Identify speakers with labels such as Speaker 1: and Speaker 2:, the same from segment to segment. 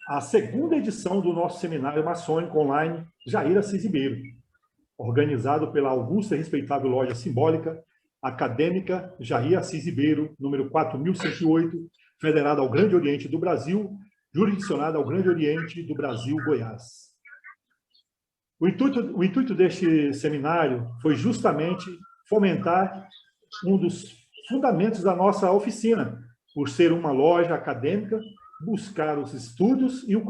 Speaker 1: a segunda edição do nosso seminário maçônico online Jair Assis Ribeiro, organizado pela augusta e respeitável loja simbólica acadêmica Jair Assis Ribeiro, número 4108, federada ao Grande Oriente do Brasil, jurisdicionada ao Grande Oriente do Brasil, Goiás. O intuito deste seminário foi justamente fomentar um dos fundamentos da nossa oficina, por ser uma loja acadêmica, buscar os estudos e os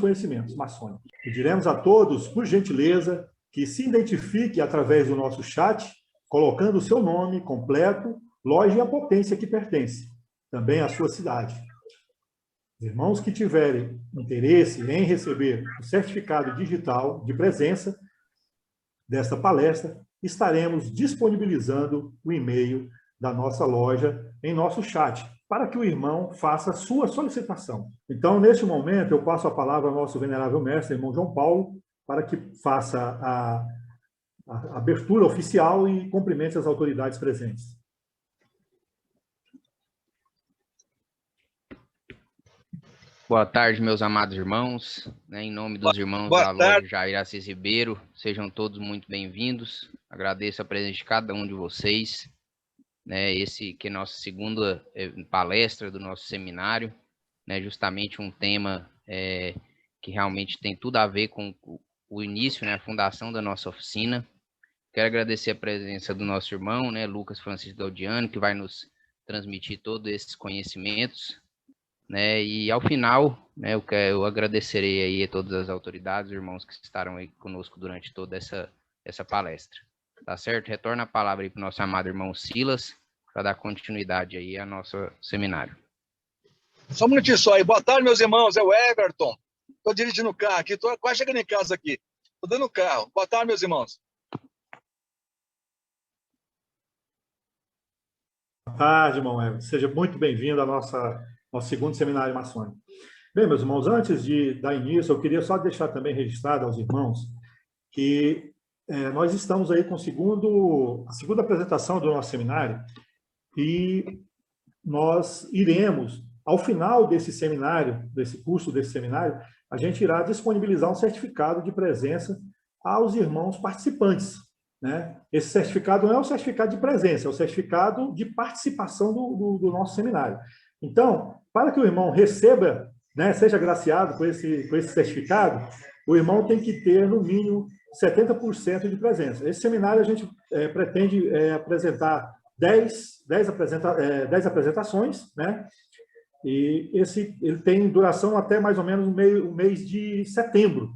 Speaker 1: conhecimentos maçônicos. Pediremos a todos, por gentileza, que se identifique através do nosso chat, colocando o seu nome completo, loja e a potência que pertence, também a sua cidade. Os irmãos que tiverem interesse em receber o certificado digital de presença desta palestra, estaremos disponibilizando o e-mail da nossa loja em nosso chat, para que o irmão faça a sua solicitação. Então, neste momento, eu passo a palavra ao nosso venerável mestre, irmão João Paulo, para que faça a abertura oficial e cumprimente as autoridades presentes.
Speaker 2: Boa tarde, meus amados irmãos. Em nome dos irmãos da loja Jair Assis Ribeiro, sejam todos muito bem-vindos. Agradeço a presença de cada um de vocês. Esse que é a nossa segunda palestra do nosso seminário, justamente um tema que realmente tem tudo a ver com o início, a fundação da nossa oficina. Quero agradecer a presença do nosso irmão, Lucas Francisco Gaudiano, que vai nos transmitir todos esses conhecimentos. E ao final, eu agradecerei aí a todas as autoridades, irmãos que estarão aí conosco durante toda essa palestra. Tá certo? Retorno a palavra aí para o nosso amado irmão Silas, para dar continuidade aí ao nosso seminário.
Speaker 3: Só um minutinho só aí. Boa tarde, meus irmãos. É o Everton. Estou dirigindo o carro aqui, estou quase chegando em casa aqui. Estou dando o carro. Boa tarde, meus irmãos.
Speaker 1: Boa tarde, irmão Everton. Seja muito bem-vindo ao nosso segundo seminário maçônico. Bem, meus irmãos, antes de dar início, eu queria só deixar também registrado aos irmãos que nós estamos aí com a segunda apresentação do nosso seminário e nós iremos, ao final desse seminário, desse curso desse seminário, a gente irá disponibilizar um certificado de presença aos irmãos participantes. Esse certificado não é o certificado de presença, é o certificado de participação do nosso seminário. Então, para que o irmão receba, seja agraciado com esse certificado, o irmão tem que ter, no mínimo, 70% de presença. Esse seminário a gente pretende apresentar 10 apresentações, e ele tem duração até mais ou menos o mês de setembro.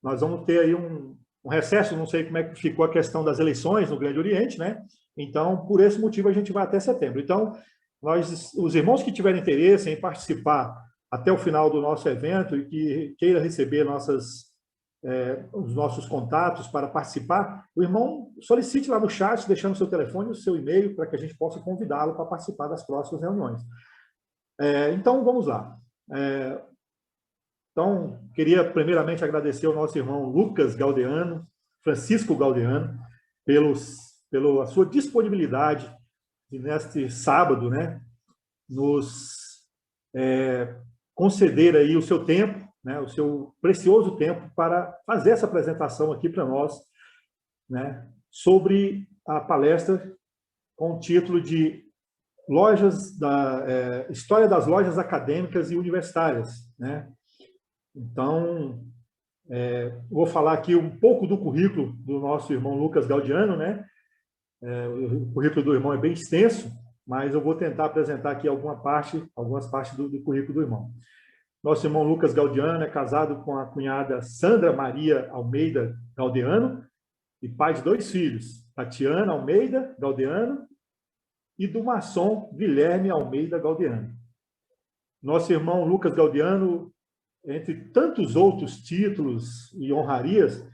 Speaker 1: Nós vamos ter aí um recesso, não sei como é que ficou a questão das eleições no Grande Oriente, Então, por esse motivo, a gente vai até setembro. Então, os irmãos que tiverem interesse em participar até o final do nosso evento e que queira receber os nossos contatos para participar, o irmão solicite lá no chat, deixando o seu telefone e o seu e-mail, para que a gente possa convidá-lo para participar das próximas reuniões. Então, vamos lá. Então, queria primeiramente agradecer ao nosso irmão Lucas Gaudiano, Francisco Gaudiano, pela sua disponibilidade de, neste sábado, nos conceder aí o seu tempo, o seu precioso tempo para fazer essa apresentação aqui para nós, sobre a palestra com o título de História das Lojas Acadêmicas e Universitárias. Então, vou falar aqui um pouco do currículo do nosso irmão Lucas Gaudiano, o currículo do irmão é bem extenso, mas eu vou tentar apresentar aqui algumas partes do currículo do irmão. Nosso irmão Lucas Gaudiano é casado com a cunhada Sandra Maria Almeida Gaudiano e pai de 2 filhos, Tatiana Almeida Gaudiano e do maçom Guilherme Almeida Gaudiano. Nosso irmão Lucas Gaudiano, entre tantos outros títulos e honrarias,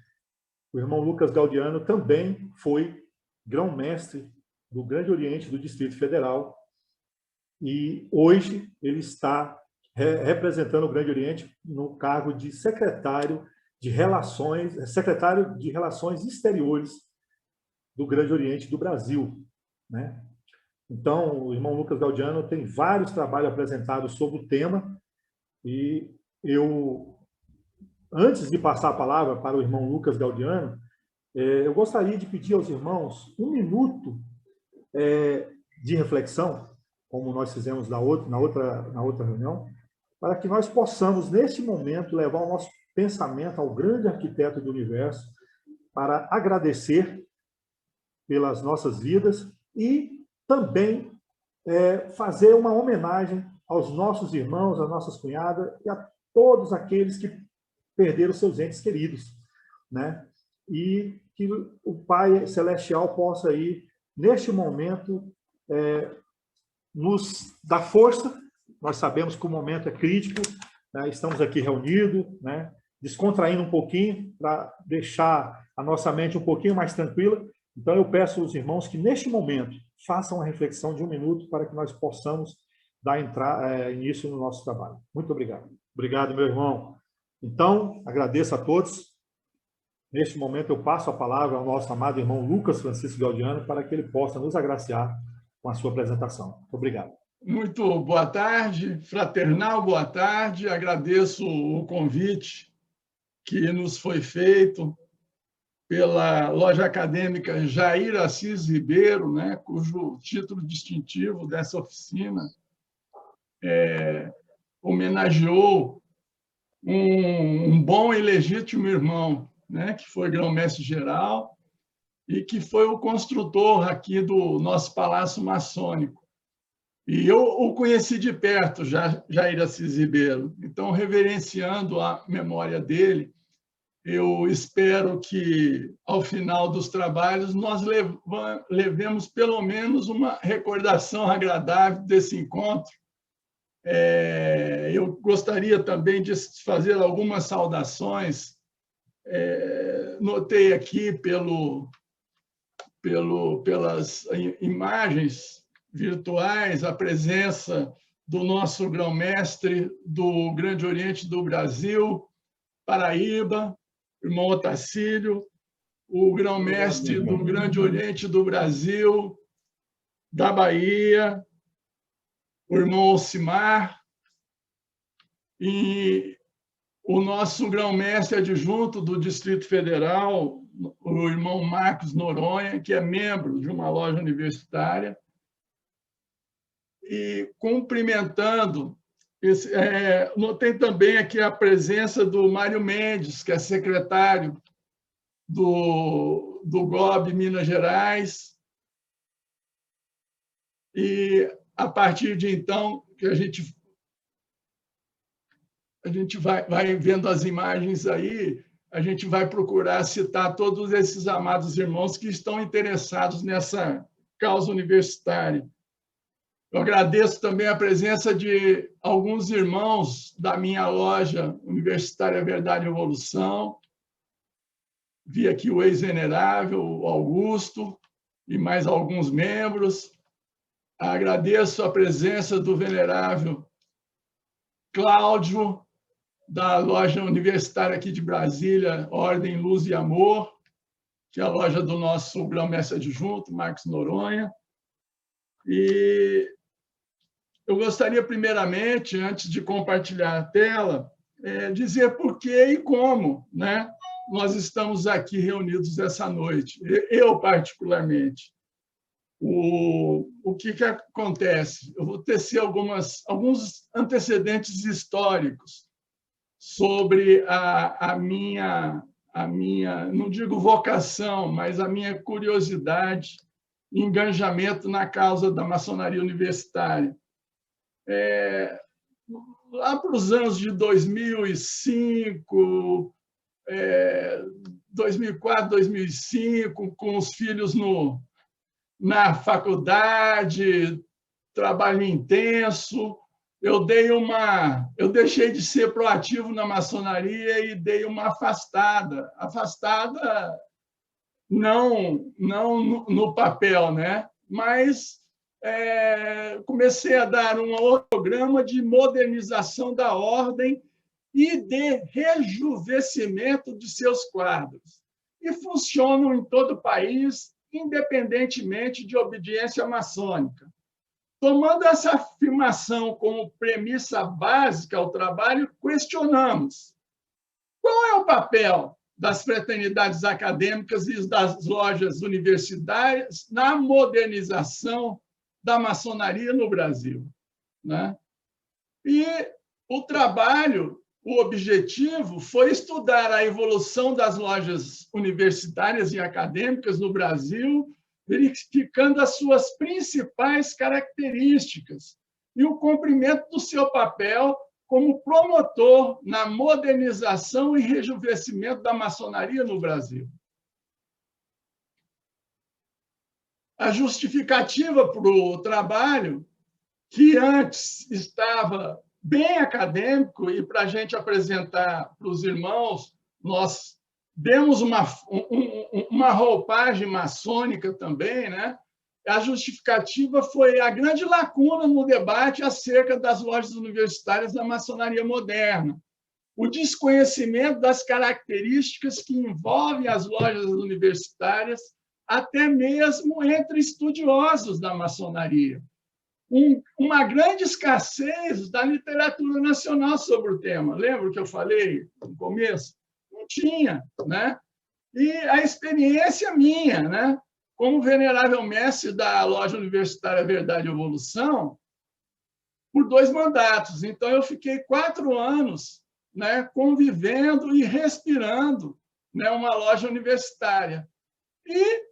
Speaker 1: o irmão Lucas Gaudiano também foi grão-mestre do Grande Oriente do Distrito Federal e hoje ele está representando o Grande Oriente no cargo de secretário de Relações Exteriores do Grande Oriente do Brasil. Então, o irmão Lucas Gaudiano tem vários trabalhos apresentados sobre o tema e antes de passar a palavra para o irmão Lucas Gaudiano, eu gostaria de pedir aos irmãos 1 minuto de reflexão, como nós fizemos na outra reunião, para que nós possamos, neste momento, levar o nosso pensamento ao grande arquiteto do universo, para agradecer pelas nossas vidas e também fazer uma homenagem aos nossos irmãos, às nossas cunhadas e a todos aqueles que perderam seus entes queridos, né? E que o Pai Celestial possa aí, neste momento, nos dar força. Nós sabemos que o momento é crítico, né? Estamos aqui reunidos, né? Descontraindo um pouquinho, para deixar a nossa mente um pouquinho mais tranquila. Então, eu peço aos irmãos que, neste momento, façam uma reflexão de 1 minuto para que nós possamos dar início no nosso trabalho. Muito obrigado. Obrigado, meu irmão. Então, agradeço a todos. Neste momento, eu passo a palavra ao nosso amado irmão Lucas Francisco Gaudiano para que ele possa nos agraciar com a sua apresentação. Muito obrigado.
Speaker 4: Muito boa tarde, fraternal boa tarde. Agradeço o convite que nos foi feito pela Loja Acadêmica Jair Assis Ribeiro, né, cujo título distintivo dessa oficina homenageou um bom e legítimo irmão, né, que foi grão-mestre geral e que foi o construtor aqui do nosso Palácio Maçônico. E eu o conheci de perto, Jair Assis Ribeiro. Então, reverenciando a memória dele, eu espero que, ao final dos trabalhos, nós levemos pelo menos uma recordação agradável desse encontro. Eu gostaria também de fazer algumas saudações. Notei aqui pelas imagens virtuais a presença do nosso grão-mestre do Grande Oriente do Brasil, Paraíba, irmão Otacílio, o grão-mestre do Grande Oriente do Brasil, da Bahia, o irmão Alcimar, e o nosso grão-mestre adjunto do Distrito Federal, o irmão Marcos Noronha, que é membro de uma loja universitária, e cumprimentando. Notei também aqui a presença do Mário Mendes, que é secretário do GOB Minas Gerais. E, a partir de então, que a gente vai vendo as imagens aí, a gente vai procurar citar todos esses amados irmãos que estão interessados nessa causa universitária. Eu agradeço também a presença de alguns irmãos da minha loja universitária Verdade e Evolução. Vi aqui o ex-venerável, o Augusto, e mais alguns membros. Agradeço a presença do venerável Cláudio, da loja universitária aqui de Brasília, Ordem, Luz e Amor, que é a loja do nosso grão-mestre adjunto, Marcos Noronha. E eu gostaria, primeiramente, antes de compartilhar a tela, dizer por que e como, né, nós estamos aqui reunidos essa noite. Eu, particularmente. O que acontece? Eu vou tecer alguns antecedentes históricos sobre a minha, não digo vocação, mas a minha curiosidade e engajamento na causa da maçonaria universitária. Lá para os anos de 2005, 2004, 2005, com os filhos na faculdade, trabalho intenso, eu deixei de ser proativo na maçonaria e dei uma afastada não no papel, né? Mas comecei a dar um outro programa de modernização da ordem e de rejuvenescimento de seus quadros. E funcionam em todo o país, independentemente de obediência maçônica. tomando essa afirmação como premissa básica ao trabalho, questionamos: qual é o papel das fraternidades acadêmicas e das lojas universitárias na modernização da maçonaria no Brasil, né? E o trabalho, o objetivo foi estudar a evolução das lojas universitárias e acadêmicas no Brasil, verificando as suas principais características e o cumprimento do seu papel como promotor na modernização e rejuvenescimento da maçonaria no Brasil. A justificativa para o trabalho, que antes estava bem acadêmico, e para a gente apresentar para os irmãos, nós demos uma roupagem maçônica também, né? A justificativa foi a grande lacuna no debate acerca das lojas universitárias da maçonaria moderna, o desconhecimento das características que envolvem as lojas universitárias, até mesmo entre estudiosos da maçonaria. Uma grande escassez da literatura nacional sobre o tema. Lembra que eu falei no começo? Não tinha, né? E a experiência minha, né? Como venerável mestre da Loja Universitária Verdade e Evolução, por 2 mandatos. Então, eu fiquei 4 anos, né, convivendo e respirando, né, uma loja universitária. E,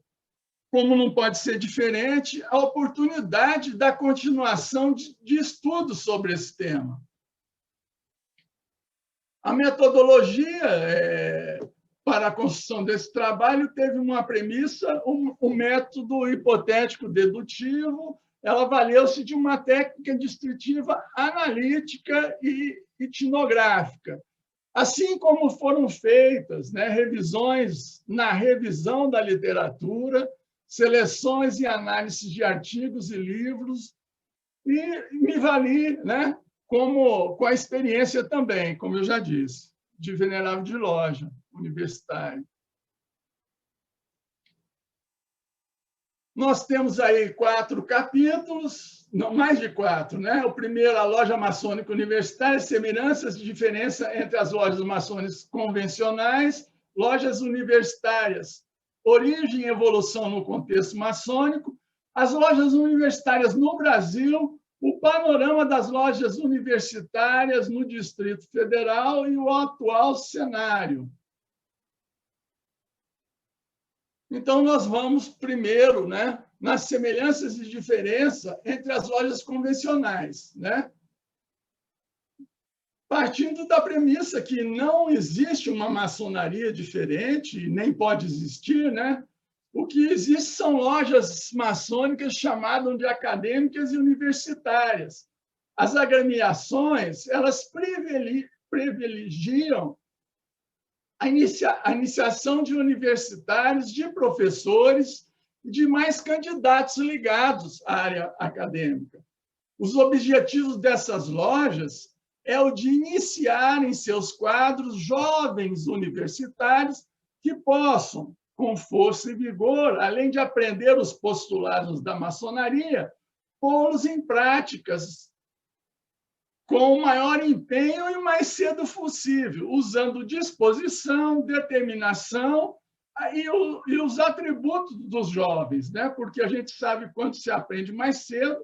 Speaker 4: como não pode ser diferente, a oportunidade da continuação de estudos sobre esse tema. A metodologia para a construção desse trabalho teve uma premissa, um método hipotético dedutivo. Ela valeu-se de uma técnica descritiva analítica e etnográfica, assim como foram feitas, né, revisões na revisão da literatura, seleções e análises de artigos e livros, e me vali, né, com a experiência também, como eu já disse, de venerável de loja universitário. Nós temos aí 4 capítulos, não, mais de 4, né? O primeiro, a loja maçônica universitária, semelhanças e diferença entre as lojas maçônicas convencionais, lojas universitárias, origem e evolução no contexto maçônico, as lojas universitárias no Brasil, o panorama das lojas universitárias no Distrito Federal e o atual cenário. Então, nós vamos primeiro, né, nas semelhanças e diferenças entre as lojas convencionais, né? Partindo da premissa que não existe uma maçonaria diferente, nem pode existir, né? O que existe são lojas maçônicas chamadas de acadêmicas e universitárias. As agremiações, elas privilegiam a iniciação de universitários, de professores e de mais candidatos ligados à área acadêmica. Os objetivos dessas lojas é o de iniciar em seus quadros jovens universitários que possam, com força e vigor, além de aprender os postulados da maçonaria, pô-los em práticas com o maior empenho e o mais cedo possível, usando disposição, determinação e os atributos dos jovens, né? Porque a gente sabe quando se aprende mais cedo,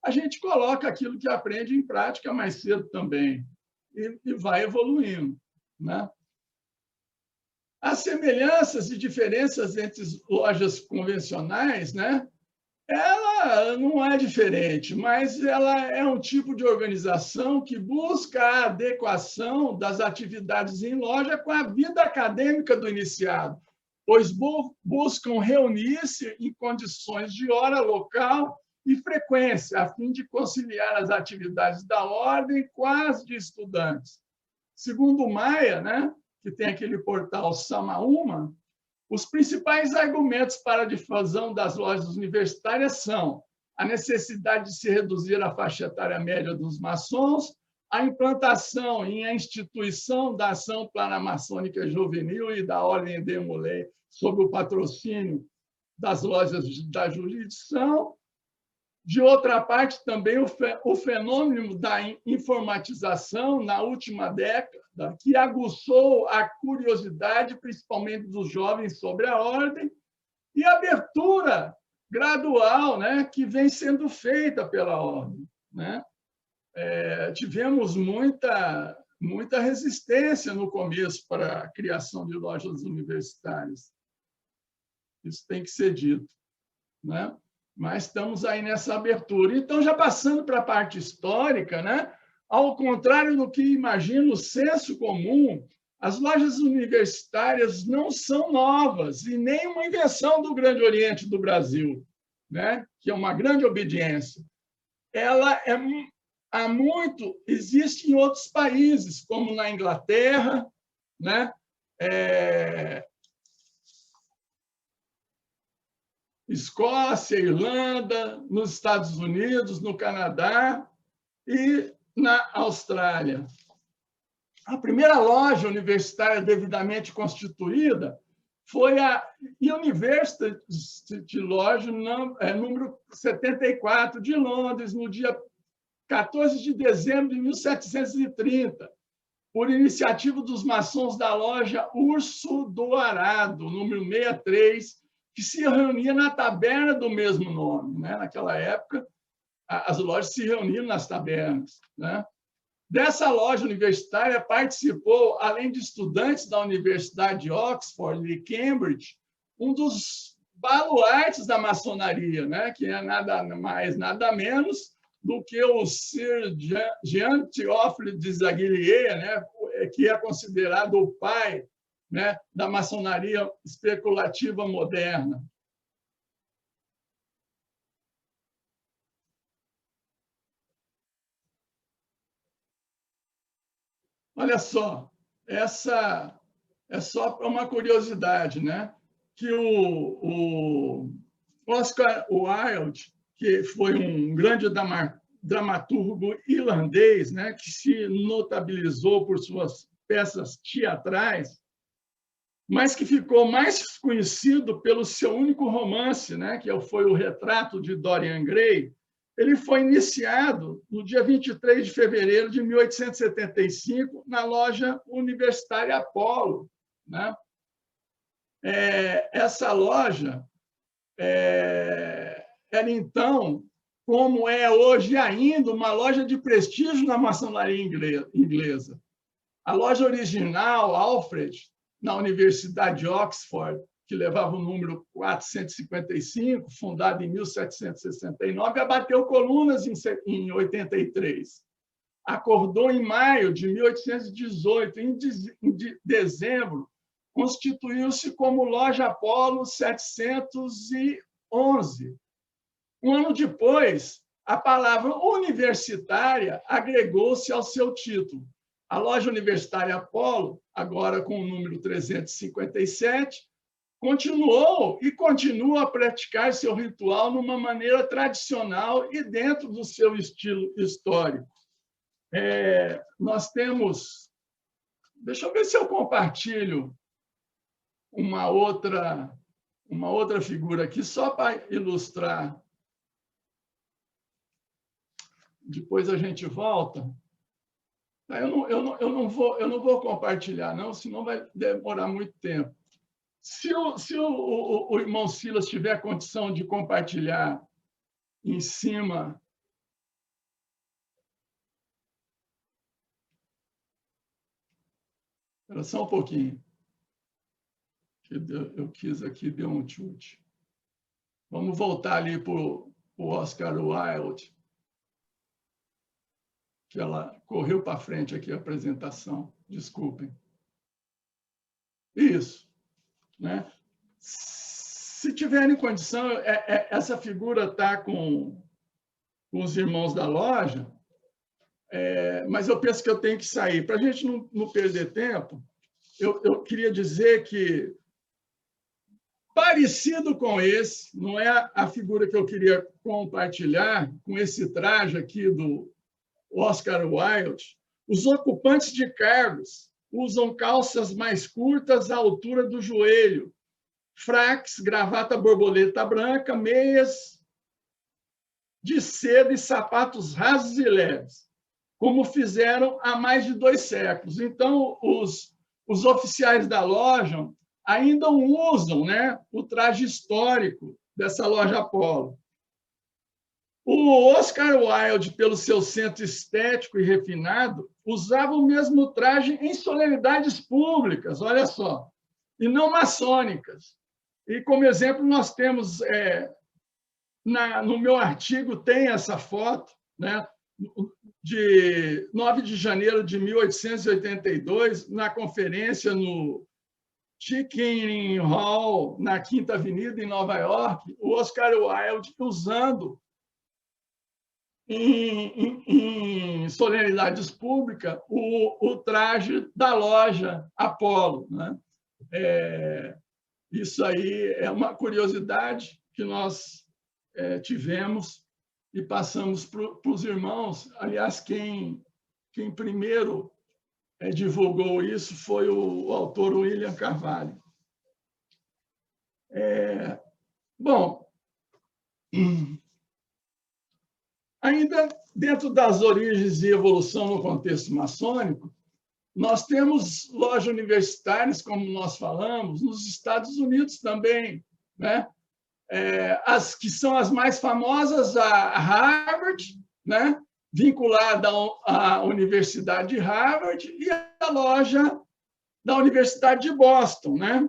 Speaker 4: a gente coloca aquilo que aprende em prática mais cedo também e vai evoluindo, né? As semelhanças e diferenças entre lojas convencionais, né? Ela não é diferente, mas ela é um tipo de organização que busca a adequação das atividades em loja com a vida acadêmica do iniciado, pois buscam reunir-se em condições de hora, local e frequência, a fim de conciliar as atividades da ordem com as de estudantes. Segundo Maia, né, que tem aquele portal Samaúma, os principais argumentos para a difusão das lojas universitárias são a necessidade de se reduzir a faixa etária média dos maçons, a implantação e a instituição da ação planamaçônica juvenil e da Ordem de Mulher sob o patrocínio das lojas da jurisdição, De outra parte, também o fenômeno da informatização na última década, que aguçou a curiosidade, principalmente dos jovens, sobre a ordem, e a abertura gradual, né, que vem sendo feita pela ordem, né? Tivemos muita resistência no começo para a criação de lojas universitárias. Isso tem que ser dito, né? Mas estamos aí nessa abertura. Então, já passando para a parte histórica, né? Ao contrário do que imagina o senso comum, as lojas universitárias não são novas e nem uma invenção do Grande Oriente do Brasil, né? Que é uma grande obediência. Ela existe em outros países, como na Inglaterra, né? Escócia, Irlanda, nos Estados Unidos, no Canadá e na Austrália. A primeira loja universitária devidamente constituída foi a University Lodge número 74 de Londres, no dia 14 de dezembro de 1730, por iniciativa dos maçons da loja Urso do Arado, número 63, que se reunia na taberna do mesmo nome, né? Naquela época, as lojas se reuniam nas tabernas, né? Dessa loja universitária participou, além de estudantes da Universidade de Oxford e Cambridge, um dos baluartes da maçonaria, né? Que é nada mais, nada menos do que o Sir Jean Théophile des Aguiliers, né? Que é considerado o pai, né, da maçonaria especulativa moderna. Olha só, essa é só uma curiosidade, né? Que o Oscar Wilde, que foi um grande dramaturgo irlandês, né, que se notabilizou por suas peças teatrais, mas que ficou mais conhecido pelo seu único romance, né, que foi o Retrato de Dorian Gray. Ele foi iniciado no dia 23 de fevereiro de 1875 na loja universitária Apollo, né? Essa loja era, então, como é hoje ainda, uma loja de prestígio na maçonaria inglesa. A loja original, Alfred, na Universidade de Oxford, que levava o número 455, fundada em 1769, abateu colunas em 83. Acordou em maio de 1818. Em dezembro, constituiu-se como Loja Apollo 711. Um ano depois, a palavra universitária agregou-se ao seu título. A loja universitária Apollo, agora com o número 357, continuou e continua a praticar seu ritual numa maneira tradicional e dentro do seu estilo histórico. Nós temos... Deixa eu ver se eu compartilho uma outra figura aqui, só para ilustrar. Depois a gente volta. Eu não vou compartilhar, não, senão vai demorar muito tempo. Se o irmão Silas tiver condição de compartilhar em cima... Espera só um pouquinho. Eu quis aqui, deu um chute. Vamos voltar ali para o Oscar Wilde, que ela correu para frente aqui a apresentação. Desculpem. Isso. Né? Se tiverem condição, essa figura está com os irmãos da loja, mas eu penso que eu tenho que sair. Para a gente não perder tempo, eu queria dizer que, parecido com esse, não é a figura que eu queria compartilhar, com esse traje aqui do Oscar Wilde, os ocupantes de cargos usam calças mais curtas à altura do joelho, fraques, gravata borboleta branca, meias de seda e sapatos rasos e leves, como fizeram há mais de 2 séculos. Então, os oficiais da loja ainda usam, né, o traje histórico dessa loja Apollo. O Oscar Wilde, pelo seu centro estético e refinado, usava o mesmo traje em solenidades públicas, olha só, e não maçônicas. E, como exemplo, nós temos, no meu artigo, tem essa foto, né, de 9 de janeiro de 1882, na conferência no Chicken Hall, na Quinta Avenida, em Nova York, o Oscar Wilde usando em solenidades públicas o traje da loja Apollo, né? Isso aí é uma curiosidade que nós tivemos e passamos para os irmãos. Aliás, quem primeiro divulgou isso foi o autor William Carvalho. Bom, ainda dentro das origens e evolução no contexto maçônico, nós temos lojas universitárias, como nós falamos, nos Estados Unidos também, né? As que são as mais famosas, a Harvard, né? Vinculada à Universidade de Harvard, e a loja da Universidade de Boston, né?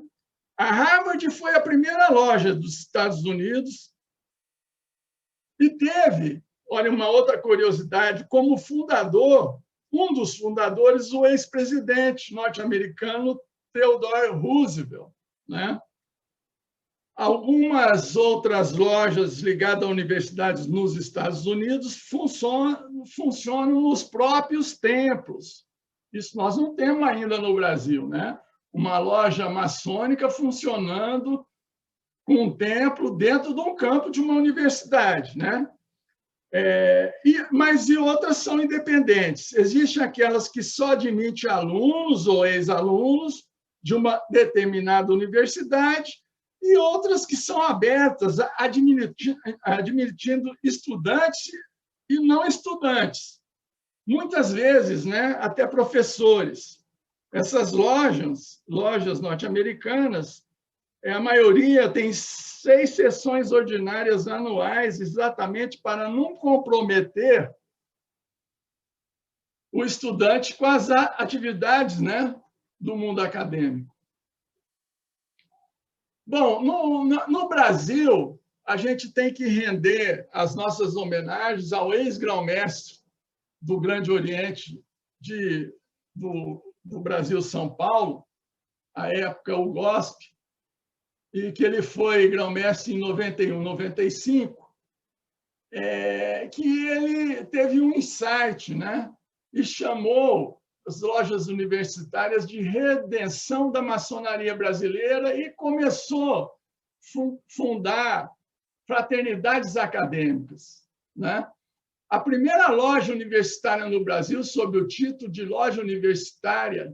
Speaker 4: A Harvard foi a primeira loja dos Estados Unidos e teve, olha, uma outra curiosidade, como fundador, um dos fundadores, o ex-presidente norte-americano Theodore Roosevelt, né? Algumas outras lojas ligadas a universidades nos Estados Unidos funcionam nos próprios templos. Isso nós não temos ainda no Brasil, né? Uma loja maçônica funcionando com um templo dentro de um campo de uma universidade, né? Mas outras são independentes. Existem aquelas que só admitem alunos ou ex-alunos de uma determinada universidade e outras que são abertas, admitindo estudantes e não estudantes. Muitas vezes, né, até professores. Essas lojas norte-americanas, a maioria tem 6 sessões ordinárias anuais, exatamente para não comprometer o estudante com as atividades, né, do mundo acadêmico. Bom, no Brasil, a gente tem que render as nossas homenagens ao ex-grão-mestre do Grande Oriente do Brasil, São Paulo, à época o GOSP, e que ele foi grão-mestre em 91, 95, que ele teve um insight, né? E chamou as lojas universitárias de redenção da maçonaria brasileira e começou a fundar fraternidades acadêmicas, né? A primeira loja universitária no Brasil, sob o título de Loja Universitária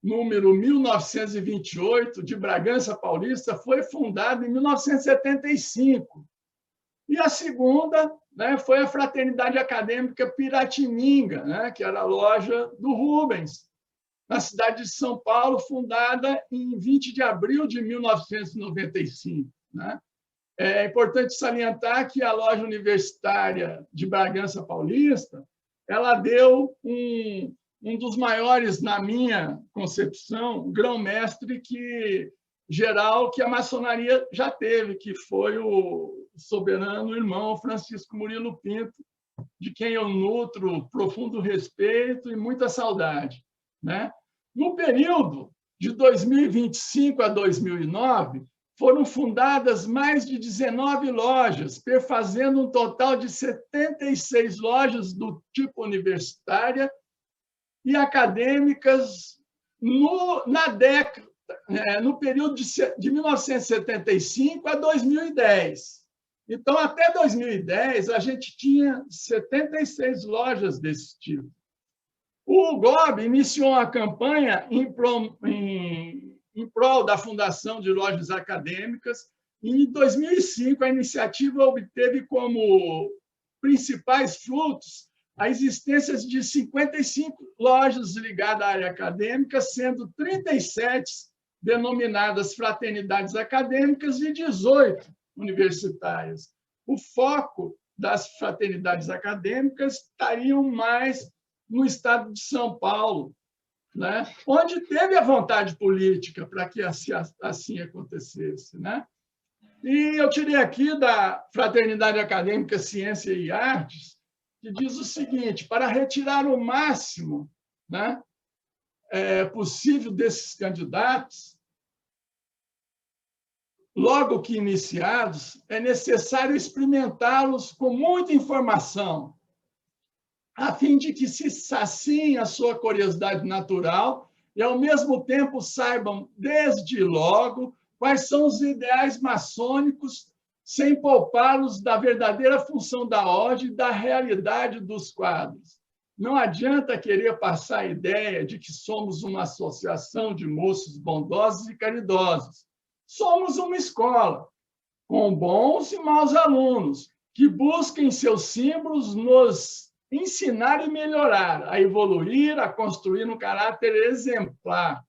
Speaker 4: número 1928, de Bragança Paulista, foi fundada em 1975. E a segunda, né, foi a Fraternidade Acadêmica Piratininga, né, que era a loja do Rubens, na cidade de São Paulo, fundada em 20 de abril de 1995. Né? É importante salientar que a loja universitária de Bragança Paulista, ela deu um dos maiores, na minha concepção, grão-mestre geral que a maçonaria já teve, que foi o soberano irmão Francisco Murilo Pinto, de quem eu nutro profundo respeito e muita saudade. Né? No período de 2025 a 2009, foram fundadas mais de 19 lojas, perfazendo um total de 76 lojas do tipo universitária e acadêmicas no período de 1975 a 2010. Então, até 2010, a gente tinha 76 lojas desse tipo. O GOB iniciou a campanha em prol da fundação de lojas acadêmicas Em 2005, a iniciativa obteve como principais frutos a existência de 55 lojas ligadas à área acadêmica, sendo 37 denominadas fraternidades acadêmicas e 18 universitárias. O foco das fraternidades acadêmicas estariam mais no estado de São Paulo, né? Onde teve a vontade política para que assim acontecesse, né? E eu tirei aqui da Fraternidade Acadêmica Ciência e Artes, que diz o seguinte: para retirar o máximo, né, possível desses candidatos, logo que iniciados, é necessário experimentá-los com muita informação, a fim de que se saciem a sua curiosidade natural e, ao mesmo tempo, saibam, desde logo, quais são os ideais maçônicos, sem poupá-los da verdadeira função da ordem e da realidade dos quadros. Não adianta querer passar a ideia de que somos uma associação de moços bondosos e caridosos. Somos uma escola, com bons e maus alunos, que buscam em seus símbolos nos ensinar e melhorar, a evoluir, a construir um caráter exemplar.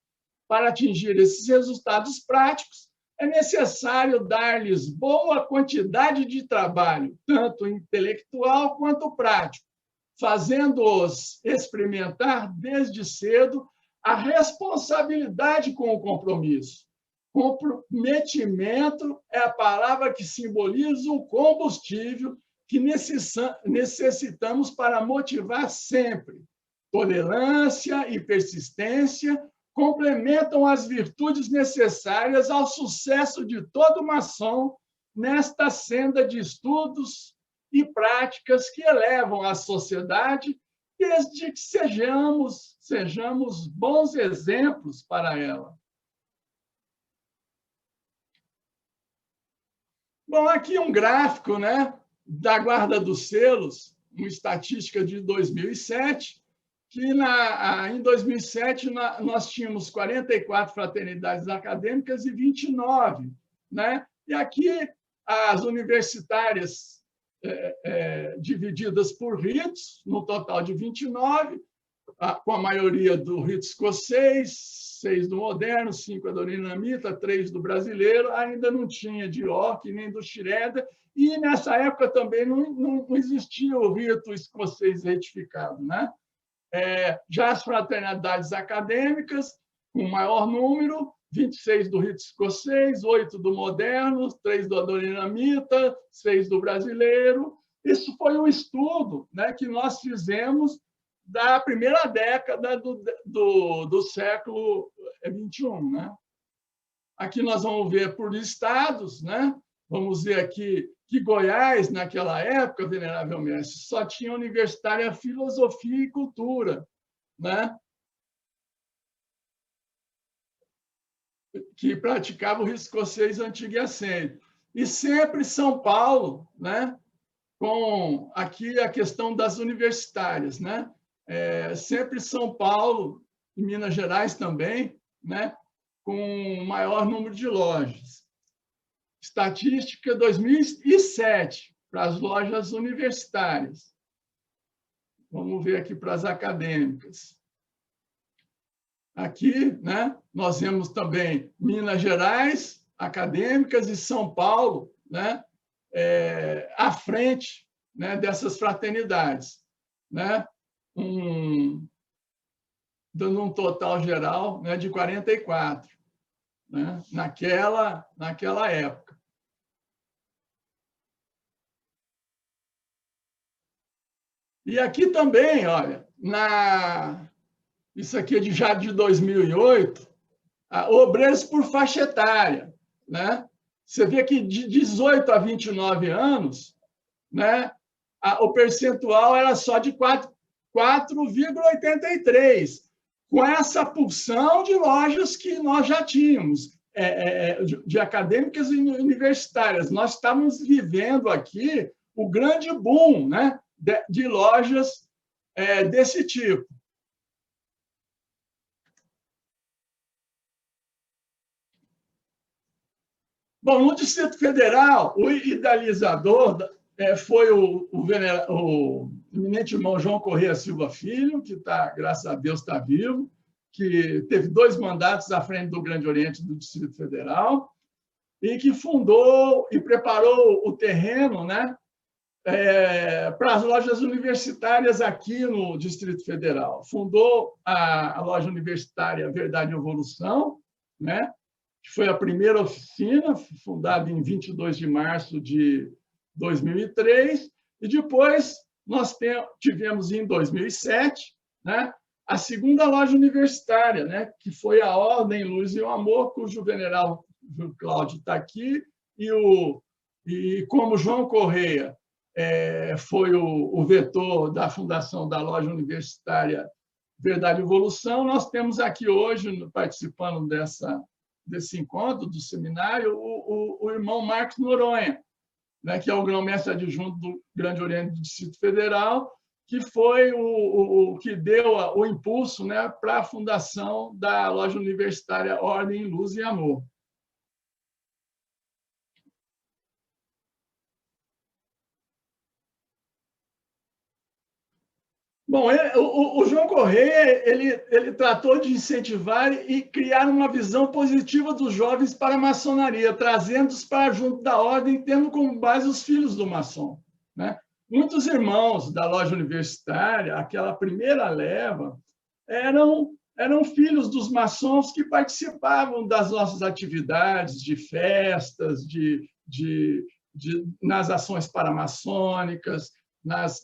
Speaker 4: Para atingir esses resultados práticos, é necessário dar-lhes boa quantidade de trabalho, tanto intelectual quanto prático, fazendo-os experimentar desde cedo a responsabilidade com o compromisso. Comprometimento é a palavra que simboliza o combustível que necessitamos para motivar sempre. Tolerância e persistência complementam as virtudes necessárias ao sucesso de todo maçom nesta senda de estudos e práticas que elevam a sociedade, desde que sejamos bons exemplos para ela. Bom, aqui um gráfico, né, da Guarda dos Selos, uma estatística de 2007, que em 2007 nós tínhamos 44 fraternidades acadêmicas e 29, né? E aqui as universitárias divididas por ritos, no total de 29, com a maioria do rito escocês, 6 do moderno, 5 do Orinamita, 3 do brasileiro, ainda não tinha de York nem do Schroeder, e nessa época também não existia o rito escocês retificado, né? Já as fraternidades acadêmicas, com maior número, 26 do rito escocês, 8 do moderno, 3 do adorinamita, 6 do brasileiro. Isso foi um estudo, né, que nós fizemos da primeira década do século XXI. Né? Aqui nós vamos ver por estados, né? Vamos ver aqui que Goiás, naquela época, venerável mestre, só tinha universitária filosofia e cultura, né? Que praticava o rito escocês antigo e assente. E sempre São Paulo, né? Com aqui a questão das universitárias, né? Sempre São Paulo, e Minas Gerais também, né? Com maior número de lojas. Estatística 2007, para as lojas universitárias. Vamos ver aqui para as acadêmicas. Aqui, né, nós vemos também Minas Gerais, acadêmicas, e São Paulo, né, à frente, né, dessas fraternidades, né, dando um total geral, né, de 44, né, naquela época. E aqui também, olha, isso aqui é já de 2008, obreiros por faixa etária, né? Você vê que de 18 a 29 anos, né, o percentual era só de 4,83, com essa pulsão de lojas que nós já tínhamos, de acadêmicas e universitárias. Nós estávamos vivendo aqui o grande boom, né, de lojas desse tipo. Bom, no Distrito Federal, o idealizador foi o eminente irmão João Correia Silva Filho, que graças a Deus está vivo, que teve 2 mandatos à frente do Grande Oriente do Distrito Federal e que fundou e preparou o terreno, né, para as lojas universitárias aqui no Distrito Federal. Fundou a loja universitária Verdade e Evolução, né, que foi a primeira oficina, fundada em 22 de março de 2003, e depois nós tivemos, em 2007, né, a segunda loja universitária, né, que foi a Ordem, Luz e o Amor, cujo venerável Cláudio está aqui, e como João Correia foi o vetor da fundação da loja universitária Verdade e Evolução, nós temos aqui hoje, participando desse encontro, do seminário, o irmão Marcos Noronha, né, que é o grão-mestre adjunto do Grande Oriente do Distrito Federal, que foi o que deu o impulso, né, para a fundação da loja universitária Ordem, Luz e Amor. Bom, o João Correia ele tratou de incentivar e criar uma visão positiva dos jovens para a maçonaria, trazendo-os para junto da ordem, tendo como base os filhos do maçom, né? Muitos irmãos da loja universitária, aquela primeira leva, eram filhos dos maçons que participavam das nossas atividades, de festas, nas ações paramaçônicas, nas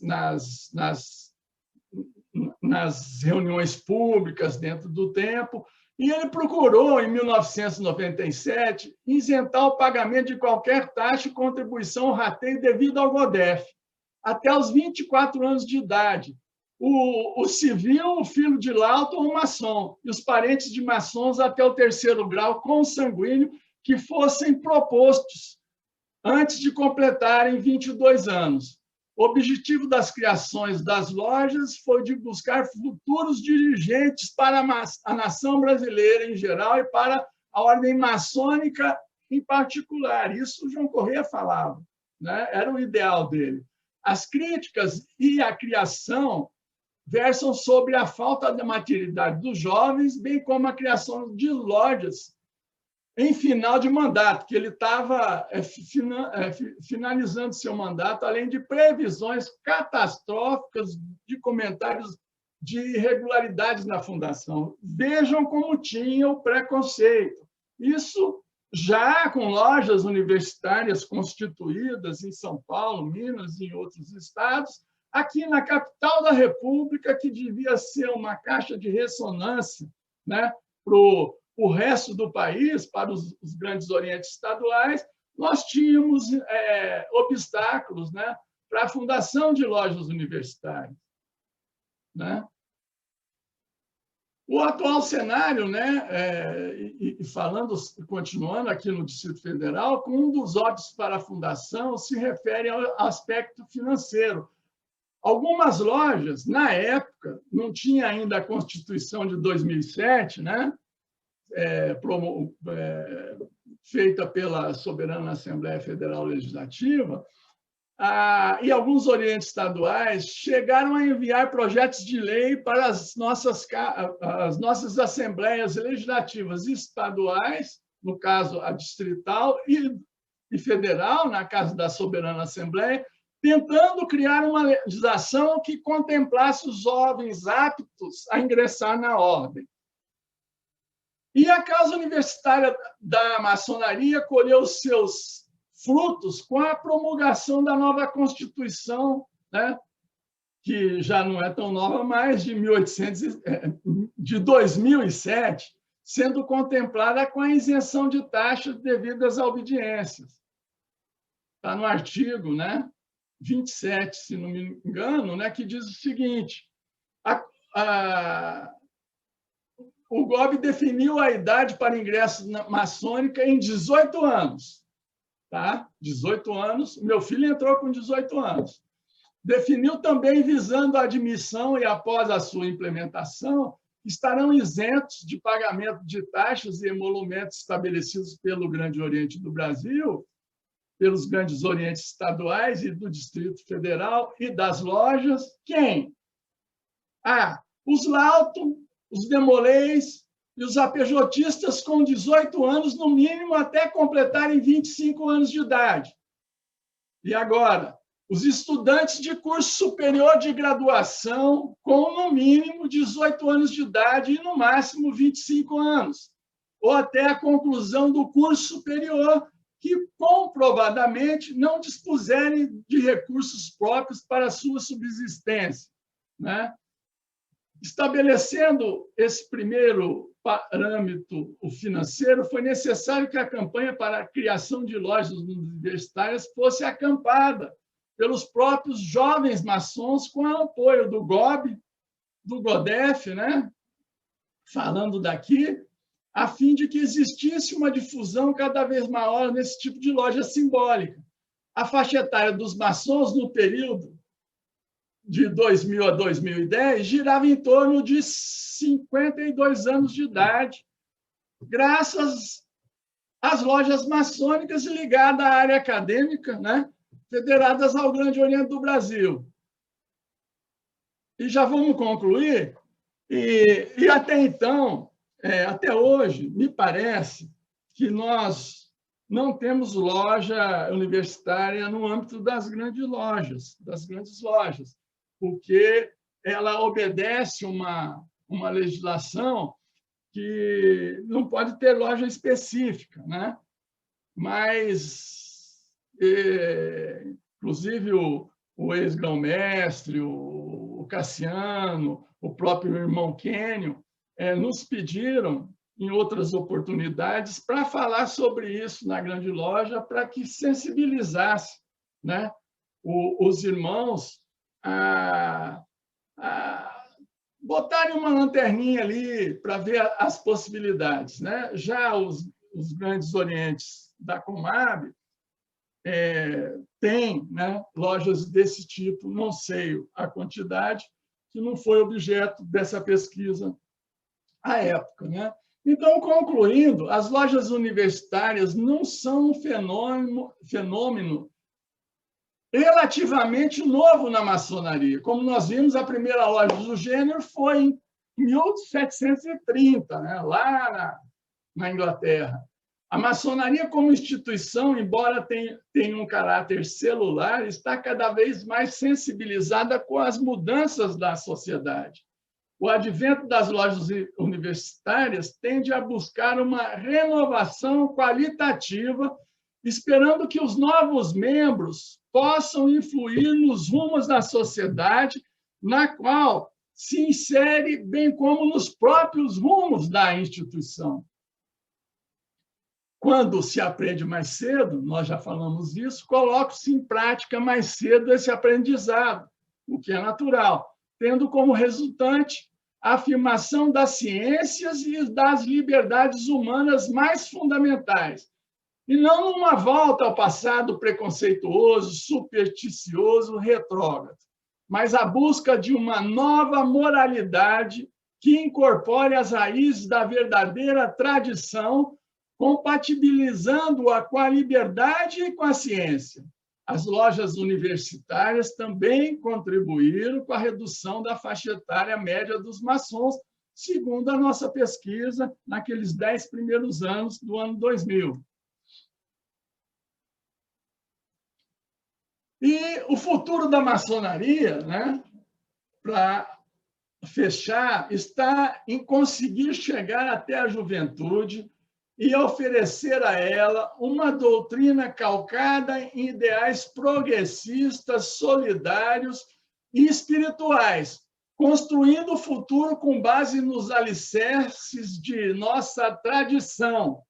Speaker 4: reuniões públicas dentro do templo, e ele procurou, em 1997, isentar o pagamento de qualquer taxa e contribuição ou rateio devido ao GODEF, até os 24 anos de idade. O civil, o filho de lauto ou maçom, e os parentes de maçons até o 3º grau consanguíneo que fossem propostos antes de completarem 22 anos. O objetivo das criações das lojas foi de buscar futuros dirigentes para a nação brasileira em geral e para a ordem maçônica em particular. Isso o João Correia falava, né? Era o ideal dele. As críticas e a criação versam sobre a falta de maturidade dos jovens, bem como a criação de lojas em final de mandato, que ele estava finalizando seu mandato, além de previsões catastróficas de comentários de irregularidades na fundação. Vejam como tinha o preconceito. Isso já com lojas universitárias constituídas em São Paulo, Minas e em outros estados, aqui na capital da República, que devia ser uma caixa de ressonância, né, para o resto do país, para os grandes orientes estaduais, nós tínhamos obstáculos, né, para a fundação de lojas universitárias, né? O atual cenário, né, continuando aqui no Distrito Federal, com um dos óbitos para a fundação se refere ao aspecto financeiro. Algumas lojas, na época, não tinha ainda a Constituição de 2007, né, feita pela Soberana Assembleia Federal Legislativa, e alguns orientes estaduais chegaram a enviar projetos de lei para as nossas assembleias legislativas estaduais, no caso a distrital, e federal, na caso da Soberana Assembleia, tentando criar uma legislação que contemplasse os jovens aptos a ingressar na ordem. E a Casa Universitária da Maçonaria colheu seus frutos com a promulgação da nova Constituição, né, que já não é tão nova mais, de 2007, sendo contemplada com a isenção de taxas devidas a obediências. Está no artigo, né, 27, se não me engano, né, que diz o seguinte: o GOB definiu a idade para ingresso na maçônica em 18 anos. Tá? 18 anos. Meu filho entrou com 18 anos. Definiu também, visando a admissão e após a sua implementação, estarão isentos de pagamento de taxas e emolumentos estabelecidos pelo Grande Oriente do Brasil, pelos Grandes Orientes estaduais e do Distrito Federal e das lojas. Quem? Os Lauto, os Demolês e os apejotistas com 18 anos, no mínimo, até completarem 25 anos de idade. E agora, os estudantes de curso superior de graduação com, no mínimo, 18 anos de idade e, no máximo, 25 anos, ou até a conclusão do curso superior, que comprovadamente não dispuserem de recursos próprios para a sua subsistência, né? Estabelecendo esse primeiro parâmetro financeiro, foi necessário que a campanha para a criação de lojas universitárias fosse acampada pelos próprios jovens maçons, com o apoio do GOB, do GODEF, né? Falando daqui, a fim de que existisse uma difusão cada vez maior nesse tipo de loja simbólica. A faixa etária dos maçons, no período de 2000 a 2010, girava em torno de 52 anos de idade, graças às lojas maçônicas ligadas à área acadêmica, né? Federadas ao Grande Oriente do Brasil. E já vamos concluir. E até então, até hoje, me parece que nós não temos loja universitária no âmbito das grandes lojas, porque ela obedece uma legislação que não pode ter loja específica, né? Mas, inclusive, o ex-grão-mestre, o Cassiano, o próprio irmão Quênio, nos pediram, em outras oportunidades, para falar sobre isso na grande loja, para que sensibilizasse, né, os irmãos a botarem uma lanterninha ali para ver as possibilidades, né? Já os Grandes Orientes da Comab têm, né, lojas desse tipo, não sei a quantidade, que não foi objeto dessa pesquisa à época, né? Então, concluindo, as lojas universitárias não são um fenômeno relativamente novo na maçonaria. Como nós vimos, a primeira loja do gênero foi em 1730, né? Lá na Inglaterra. A maçonaria como instituição, embora tenha um caráter celular, está cada vez mais sensibilizada com as mudanças da sociedade. O advento das lojas universitárias tende a buscar uma renovação qualitativa, esperando que os novos membros possam influir nos rumos da sociedade na qual se insere, bem como nos próprios rumos da instituição. Quando se aprende mais cedo, nós já falamos isso, coloca-se em prática mais cedo esse aprendizado, o que é natural, tendo como resultante a afirmação das ciências e das liberdades humanas mais fundamentais, e não uma volta ao passado preconceituoso, supersticioso, retrógrado, mas a busca de uma nova moralidade que incorpore as raízes da verdadeira tradição, compatibilizando-a com a liberdade e com a ciência. As lojas universitárias também contribuíram com a redução da faixa etária média dos maçons, segundo a nossa pesquisa, naqueles 10 primeiros anos do ano 2000. E o futuro da maçonaria, né, para fechar, está em conseguir chegar até a juventude e oferecer a ela uma doutrina calcada em ideais progressistas, solidários e espirituais, construindo o futuro com base nos alicerces de nossa tradição,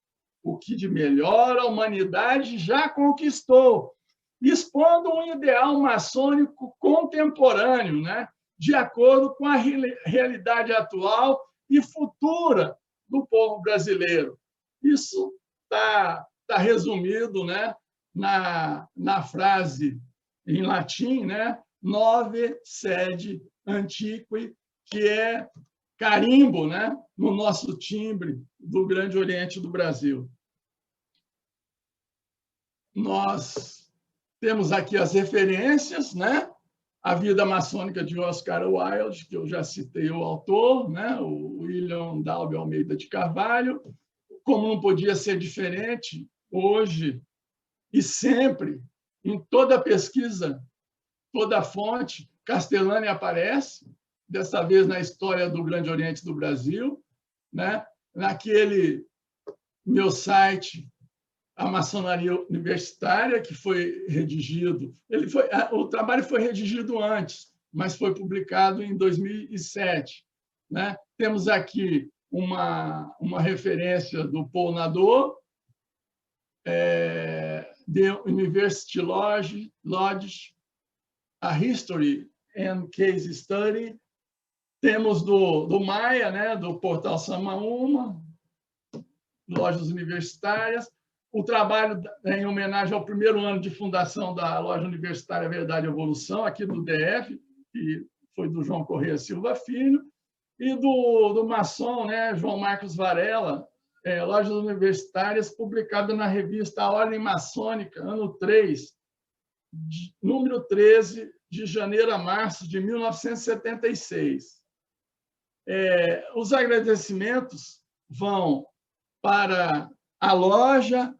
Speaker 4: o que de melhor a humanidade já conquistou, expondo um ideal maçônico contemporâneo, né, de acordo com a realidade atual e futura do povo brasileiro. Isso está resumido, né, na frase em latim, né, nove sed antiqui, que é carimbo, né, no nosso timbre do Grande Oriente do Brasil. Nós temos aqui as referências, né? A Vida Maçônica de Oscar Wilde, que eu já citei o autor, né? O William Dalby Almeida de Carvalho. Como não podia ser diferente, hoje e sempre, em toda pesquisa, toda fonte, Castellani aparece, dessa vez na História do Grande Oriente do Brasil, né? Naquele meu site, A Maçonaria Universitária, que foi redigido. O trabalho foi redigido antes, mas foi publicado em 2007. Né? Temos aqui uma referência do Paul Nadeau, The University Lodge, A History and Case Study. Temos do Maia, né? Do Portal Samaúma, Lojas Universitárias. O trabalho em homenagem ao primeiro ano de fundação da Loja Universitária Verdade e Evolução, aqui do DF, que foi do João Correia Silva Filho, e do maçom, né, João Marcos Varela, Lojas Universitárias, publicada na revista A Ordem Maçônica, ano 3, número 13, de janeiro a março de 1976. Os agradecimentos vão para a loja,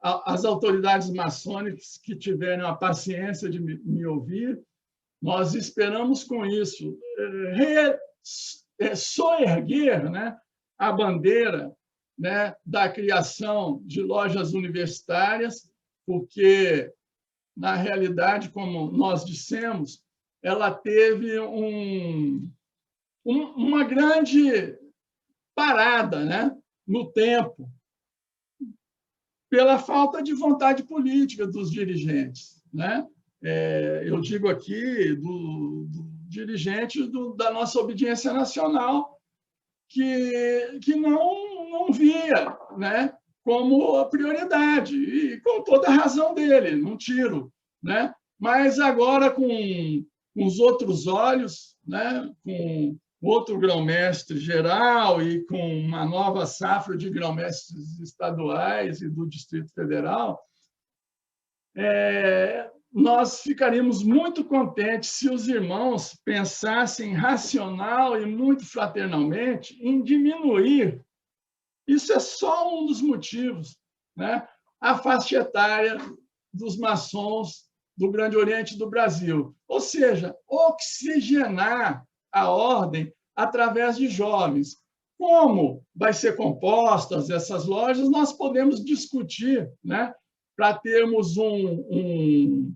Speaker 4: as autoridades maçônicas que tiveram a paciência de me ouvir. Nós esperamos com isso soerguer, né, a bandeira, né, da criação de lojas universitárias, porque, na realidade, como nós dissemos, ela teve uma grande parada, né, no tempo, pela falta de vontade política dos dirigentes, né? Eu digo aqui do dirigente da nossa obediência nacional, que não via, né, como a prioridade, e com toda a razão dele, não tiro, né? Mas agora, com os outros olhos, né, com outro grão-mestre geral e com uma nova safra de grão-mestres estaduais e do Distrito Federal, nós ficaríamos muito contentes se os irmãos pensassem racional e muito fraternalmente em diminuir, isso é só um dos motivos, né, a faixa etária dos maçons do Grande Oriente do Brasil, ou seja, oxigenar a ordem através de jovens. Como vai ser compostas essas lojas, nós podemos discutir, né, para termos um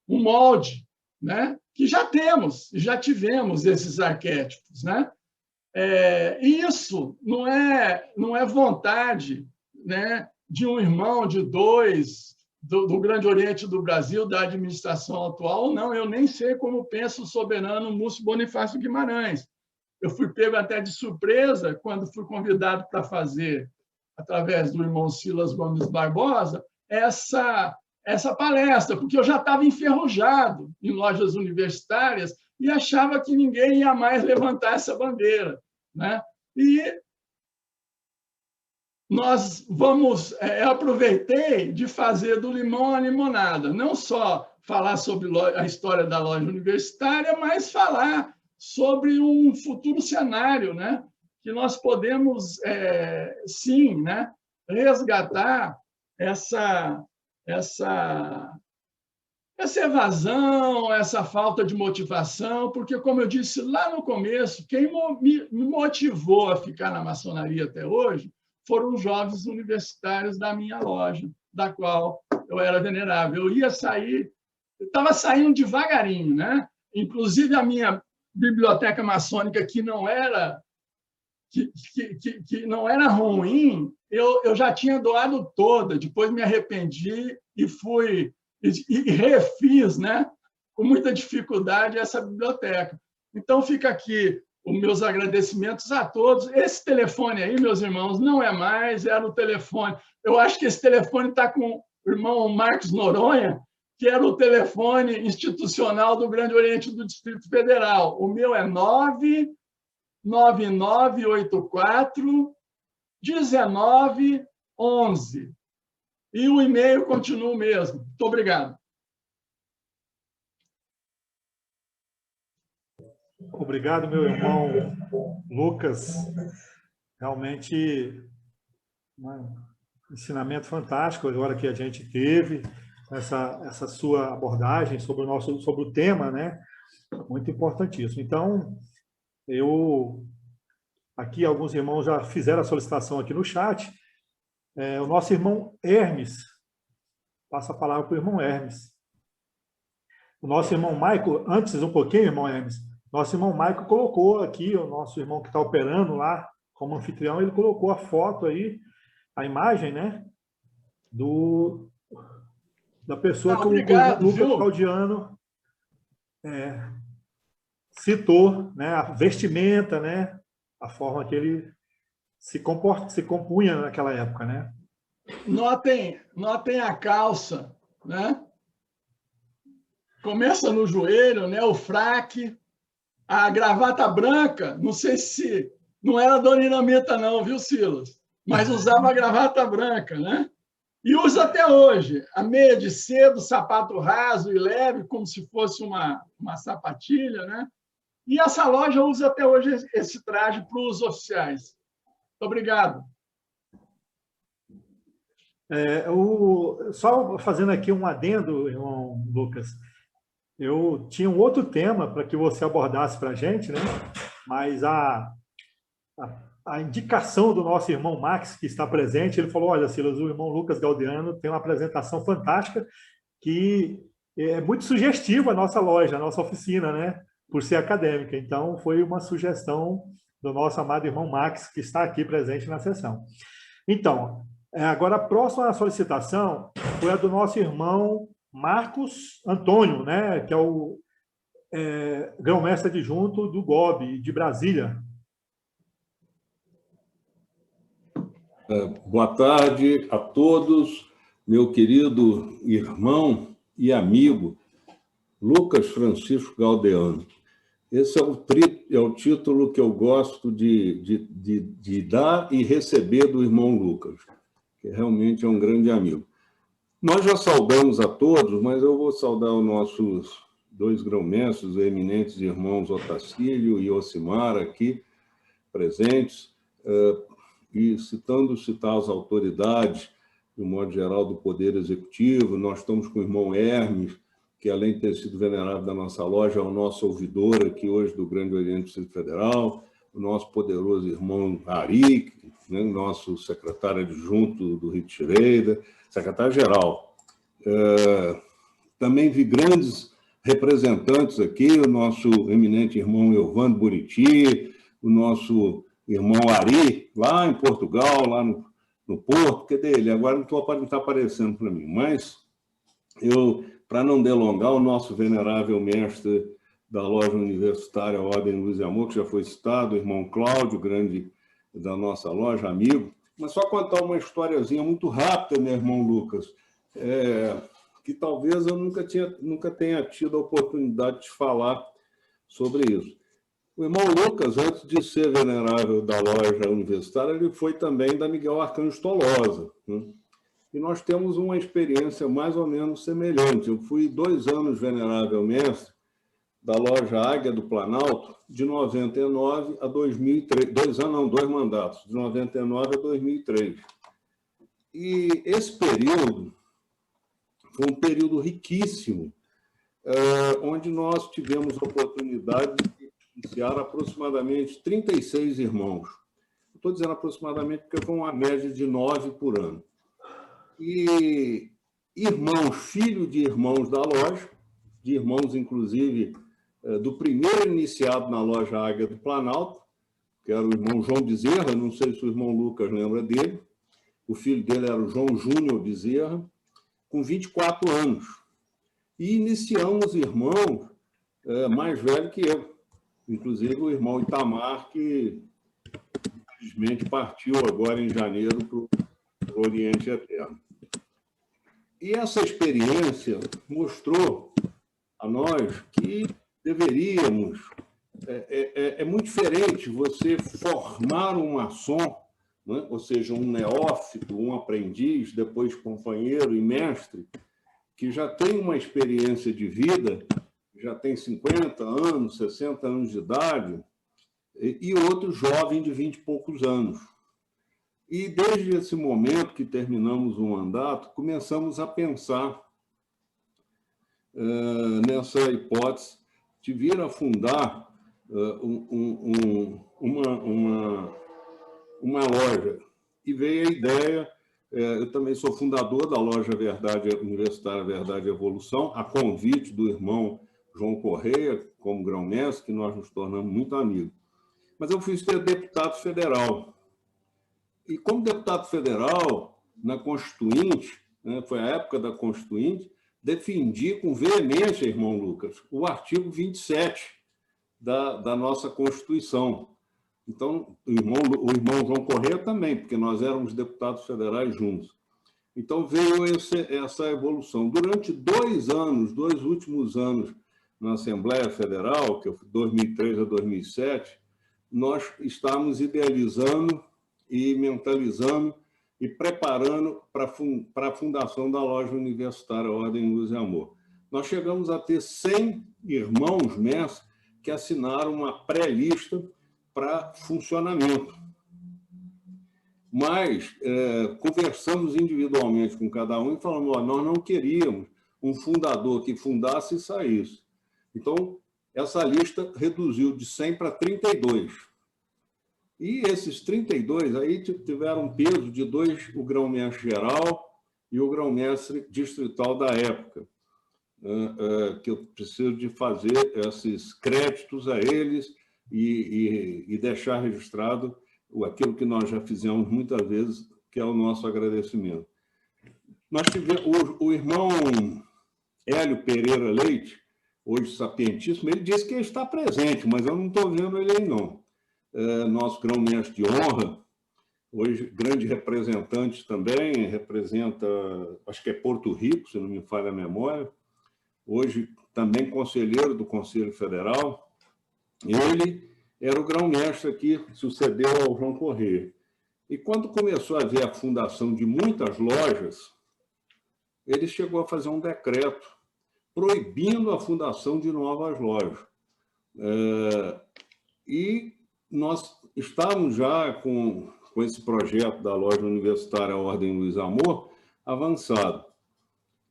Speaker 4: molde, né, que já temos, já tivemos esses arquétipos, né? Isso não é vontade, né, de um irmão, de dois, do Grande Oriente do Brasil, da administração atual, não. Eu nem sei como pensa o soberano Múcio Bonifácio Guimarães. Eu fui pego até de surpresa quando fui convidado para fazer, através do irmão Silas Gomes Barbosa, essa palestra, porque eu já estava enferrujado em lojas universitárias e achava que ninguém ia mais levantar essa bandeira, né? E nós vamos... aproveitei de fazer do limão a limonada, não só falar sobre a história da loja universitária, mas falar sobre um futuro cenário, né, que nós podemos, sim, né, resgatar essa evasão, essa falta de motivação, porque, como eu disse lá no começo, quem me motivou a ficar na maçonaria até hoje foram os jovens universitários da minha loja, da qual eu era venerável. Eu ia sair, estava saindo devagarinho, né? Inclusive a minha biblioteca maçônica, que não era ruim, eu já tinha doado toda. Depois me arrependi e fui e refiz, né, com muita dificuldade, essa biblioteca. Então, fica aqui os meus agradecimentos a todos. Esse telefone aí, meus irmãos, não é mais, era o telefone. Eu acho que esse telefone está com o irmão Marcos Noronha, que era o telefone institucional do Grande Oriente do Distrito Federal. O meu é 9984-1911. E o e-mail continua o mesmo. Muito obrigado.
Speaker 1: Obrigado, meu irmão Lucas. Realmente, um ensinamento fantástico agora que a gente teve, essa sua abordagem sobre o tema, né? Muito importantíssimo. Então, aqui alguns irmãos já fizeram a solicitação aqui no chat. O nosso irmão Hermes, passa a palavra para o irmão Hermes. O nosso irmão Maico, antes um pouquinho, irmão Hermes, nosso irmão Maico colocou aqui, o nosso irmão que está operando lá como anfitrião, ele colocou a foto aí, a imagem, né, da pessoa que
Speaker 4: obrigado,
Speaker 1: o Lucas Gaudiano citou, né, a vestimenta, né, a forma que ele se compunha naquela época, né?
Speaker 4: Notem a calça, né? Começa no joelho, né? O fraque, a gravata branca, não sei se não era Dona Inamita não, viu, Silas? Mas usava a gravata branca, né? E usa até hoje a meia de cedo, sapato raso e leve, como se fosse uma sapatilha, né? E essa loja usa até hoje esse traje para os oficiais. Muito obrigado.
Speaker 1: Só fazendo aqui um adendo, irmão Lucas, eu tinha um outro tema para que você abordasse para a gente, né? Mas a indicação do nosso irmão Max, que está presente, ele falou, olha, Silas, o irmão Lucas Gaudiano tem uma apresentação fantástica que é muito sugestiva a nossa loja, a nossa oficina, né? Por ser acadêmica. Então, foi uma sugestão do nosso amado irmão Max, que está aqui presente na sessão. Então, agora a próxima solicitação foi a do nosso irmão Marcos Antônio, né? Que é o grão-mestre adjunto do GOB, de Brasília.
Speaker 5: Boa tarde a todos, meu querido irmão e amigo Lucas Francisco Gaudiano. Esse é o título que eu gosto de dar e receber do irmão Lucas, que realmente é um grande amigo. Nós já saudamos a todos, mas eu vou saudar os nossos dois grão-mestres, os eminentes irmãos Otacílio e Ocimar, aqui presentes, e citar as autoridades, de um modo geral, do Poder Executivo. Nós estamos com o irmão Hermes, que, além de ter sido venerável da nossa loja, é o nosso ouvidor aqui hoje do Grande Oriente do Distrito Federal, o nosso poderoso irmão Ari, né, nosso secretário adjunto do Rio de Janeiro, secretário-geral. Também vi grandes representantes aqui, o nosso eminente irmão Evandro Buriti, o nosso irmão Ari, lá em Portugal, lá no Porto. Cadê ele? Agora não está aparecendo para mim, mas para não delongar, o nosso venerável mestre da loja universitária Ordem Luz e Amor, que já foi citado, o irmão Cláudio, grande da nossa loja, amigo. Mas só contar uma historiazinha muito rápida, meu irmão Lucas, que talvez eu nunca tenha tido a oportunidade de falar sobre isso. O irmão Lucas, antes de ser venerável da loja universitária, ele foi também da Miguel Arcanjo Tolosa, né? E nós temos uma experiência mais ou menos semelhante. Eu fui 2 anos venerável mestre da loja Águia do Planalto, de 99 a 2003. 2 anos, não, 2 mandatos, de 99 a 2003. E esse período foi um período riquíssimo, onde nós tivemos a oportunidade de iniciar aproximadamente 36 irmãos. Estou dizendo aproximadamente porque foi uma média de 9 por ano. E irmãos, filho de irmãos da loja, de irmãos, inclusive, do primeiro iniciado na loja Águia do Planalto, que era o irmão João Bezerra, não sei se o irmão Lucas lembra dele, o filho dele era o João Júnior Bezerra, com 24 anos. E iniciamos irmãos mais velhos que eu, inclusive o irmão Itamar, que infelizmente partiu agora em janeiro para o Oriente Eterno. E essa experiência mostrou a nós que deveríamos é muito diferente você formar um maçom, né? Ou seja, um neófito, um aprendiz, depois companheiro e mestre, que já tem uma experiência de vida, já tem 50 anos, 60 anos de idade, e outro jovem de 20 e poucos anos. E desde esse momento que terminamos o mandato, começamos a pensar nessa hipótese de vir a fundar uma loja. E veio a ideia, eu também sou fundador da loja Verdade Universitária Verdade e Evolução, a convite do irmão João Correia, como grão-mestre, que nós nos tornamos muito amigos. Mas eu fui ser deputado federal. E como deputado federal, na Constituinte, né, foi a época da Constituinte, defendi com veemência, irmão Lucas, o artigo 27 da nossa Constituição. Então, o irmão João Correia também, porque nós éramos deputados federais juntos. Então, veio essa evolução. Durante 2 anos, 2 últimos anos na Assembleia Federal, que foi 2003 a 2007, nós estávamos idealizando e mentalizando e preparando para a fundação da Loja Universitária Ordem, Luz e Amor. Nós chegamos a ter 100 irmãos mestres que assinaram uma pré-lista para funcionamento. Mas conversamos individualmente com cada um e falamos, nós não queríamos um fundador que fundasse e saísse. Então, essa lista reduziu de 100 para 32. E esses 32 aí tiveram um peso de 2, o grão-mestre geral e o grão-mestre distrital da época, que eu preciso de fazer esses créditos a eles e deixar registrado aquilo que nós já fizemos muitas vezes, que é o nosso agradecimento. Nós tivemos o irmão Hélio Pereira Leite, hoje sapientíssimo, ele disse que ele está presente, mas eu não estou vendo ele aí, não. Nosso grão-mestre de honra, hoje grande representante também, representa, acho que é Porto Rico, se não me falha a memória, hoje também conselheiro do Conselho Federal. Ele era o grão-mestre que sucedeu ao João Correia. E quando começou a haver a fundação de muitas lojas, ele chegou a fazer um decreto proibindo a fundação de novas lojas. E nós estávamos já com esse projeto da Loja Universitária Ordem Luz e Amor avançado.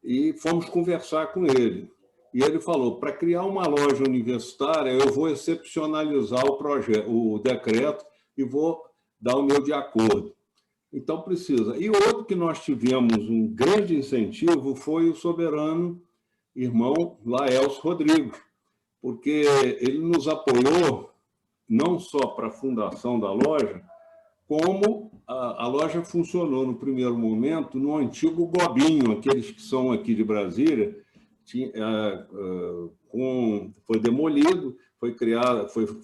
Speaker 5: E fomos conversar com ele. E ele falou, para criar uma loja universitária, eu vou excepcionalizar o decreto e vou dar o meu de acordo. Então, precisa. E outro que nós tivemos um grande incentivo foi o soberano irmão Laelcio Rodrigues, porque ele nos apoiou não só para a fundação da loja, como a loja funcionou no primeiro momento no antigo Gobinho, aqueles que são aqui de Brasília, foi demolido,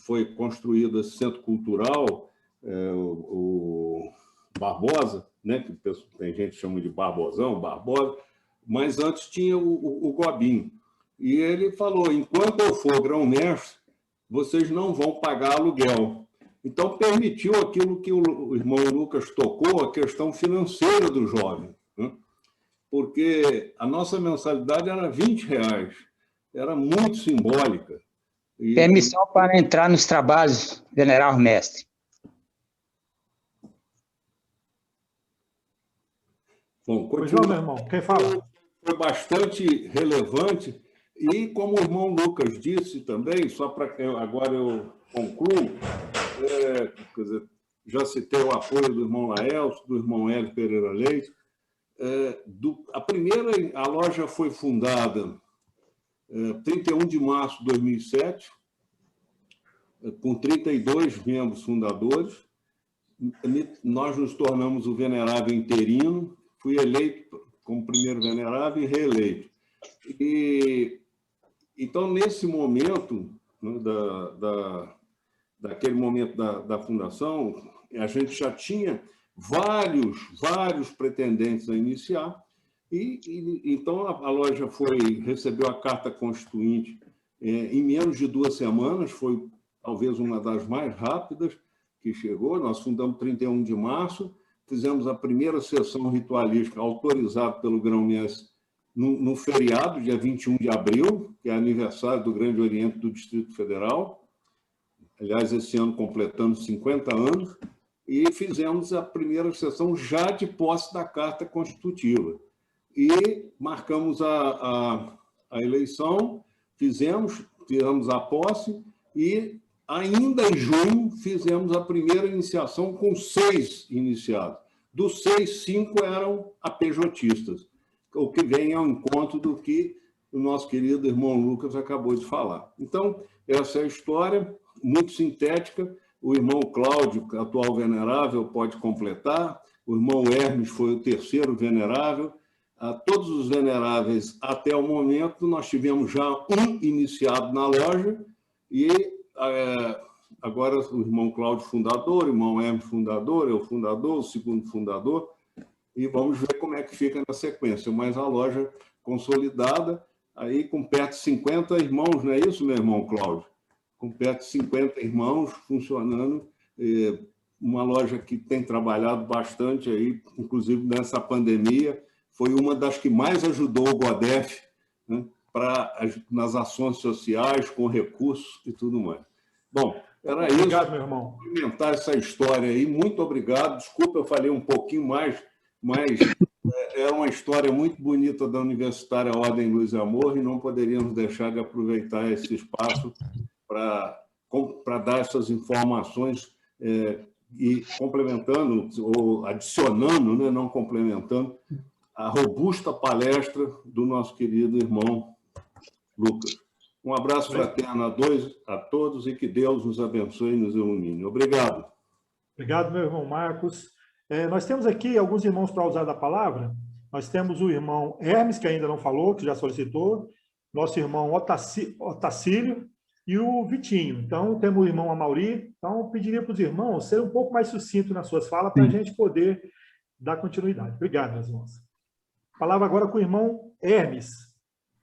Speaker 5: foi construído esse centro cultural, o Barbosa, né, que tem gente que chama de Barbosão, Barbosa, mas antes tinha o Gobinho. E ele falou, enquanto eu for grão-mestre, vocês não vão pagar aluguel. Então, permitiu aquilo que o irmão Lucas tocou, a questão financeira do jovem, né? Porque a nossa mensalidade era R$20, era muito simbólica.
Speaker 6: Permissão para entrar nos trabalhos, general mestre.
Speaker 5: Bom,
Speaker 1: pois não, meu irmão, quem fala?
Speaker 5: Foi bastante relevante e, como o irmão Lucas disse também, só para agora eu concluo, quer dizer, já citei o apoio do irmão Laelcio, do irmão Hélio Pereira Leite. A loja foi fundada 31 de março de 2007, com 32 membros fundadores. Nós nos tornamos o venerável interino, fui eleito como primeiro venerável e reeleito. Então, nesse momento, né, daquele momento da fundação, a gente já tinha vários pretendentes a iniciar, então a loja recebeu a carta constituinte em menos de 2 semanas, foi talvez uma das mais rápidas que chegou. Nós fundamos 31 de março, fizemos a primeira sessão ritualística autorizada pelo Grão-Mestre no feriado, dia 21 de abril, que é aniversário do Grande Oriente do Distrito Federal. Aliás, esse ano completamos 50 anos, e fizemos a primeira sessão já de posse da Carta Constitutiva. E marcamos a eleição, fizemos a posse, e ainda em junho fizemos a primeira iniciação com 6 iniciados. Dos 6, 5 eram apejotistas, o que vem ao encontro do que o nosso querido irmão Lucas acabou de falar. Então, essa é a história, muito sintética. O irmão Cláudio, atual venerável, pode completar. O irmão Hermes foi o terceiro venerável. Todos os veneráveis, até o momento, nós tivemos já um iniciado na loja, e agora o irmão Cláudio fundador, o irmão Hermes fundador, eu fundador, o segundo fundador, e vamos ver como é que fica na sequência. Mas a loja consolidada, aí com perto de 50 irmãos, não é isso, meu irmão Cláudio? Com perto de 50 irmãos funcionando, uma loja que tem trabalhado bastante aí, inclusive nessa pandemia, foi uma das que mais ajudou o GODEF, né, nas ações sociais, com recursos e tudo mais. Bom, era isso.
Speaker 1: Obrigado, meu irmão.
Speaker 5: Comentar essa história aí. Muito obrigado. Desculpa, eu falei um pouquinho mais, mas é uma história muito bonita da Universitária Ordem Luz e Amor, e não poderíamos deixar de aproveitar esse espaço para dar essas informações e complementando, ou adicionando, né, não complementando, a robusta palestra do nosso querido irmão Lucas. Um abraço fraterno a todos, e que Deus nos abençoe e nos ilumine. Obrigado.
Speaker 1: Obrigado, meu irmão Marcos. Nós temos aqui alguns irmãos para usar da palavra. Nós temos o irmão Hermes, que ainda não falou, que já solicitou, nosso irmão Otacílio e o Vitinho. Então, temos o irmão Amauri. Então, pediria para os irmãos serem um pouco mais sucintos nas suas falas, para a gente poder dar continuidade. Obrigado, meus irmãos. A palavra agora com o irmão Hermes.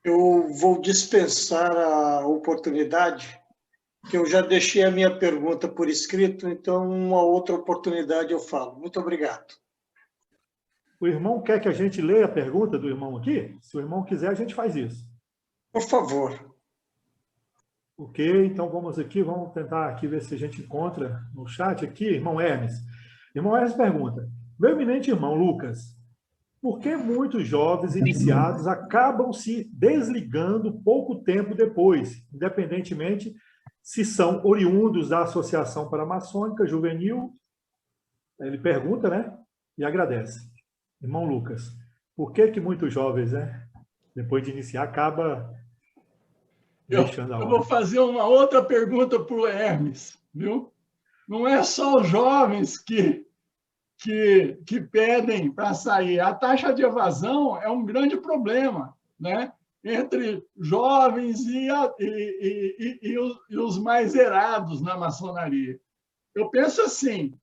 Speaker 7: Eu vou dispensar a oportunidade, que eu já deixei a minha pergunta por escrito, então uma outra oportunidade eu falo. Muito obrigado.
Speaker 1: O irmão quer que a gente leia a pergunta do irmão aqui? Se o irmão quiser, a gente faz isso.
Speaker 7: Por favor.
Speaker 1: Ok, então vamos tentar aqui ver se a gente encontra no chat aqui, irmão Hermes. Irmão Hermes pergunta: meu eminente irmão Lucas, por que muitos jovens iniciados acabam se desligando pouco tempo depois, independentemente se são oriundos da Associação Paramaçônica Juvenil? Ele pergunta, né? E agradece. Irmão Lucas, por que muitos jovens, né, depois de iniciar, acaba deixando a hora?
Speaker 4: Eu vou fazer uma outra pergunta para o Hermes, viu? Não é só os jovens que pedem para sair. A taxa de evasão é um grande problema, né, entre jovens e os mais zerados na maçonaria. Eu penso assim,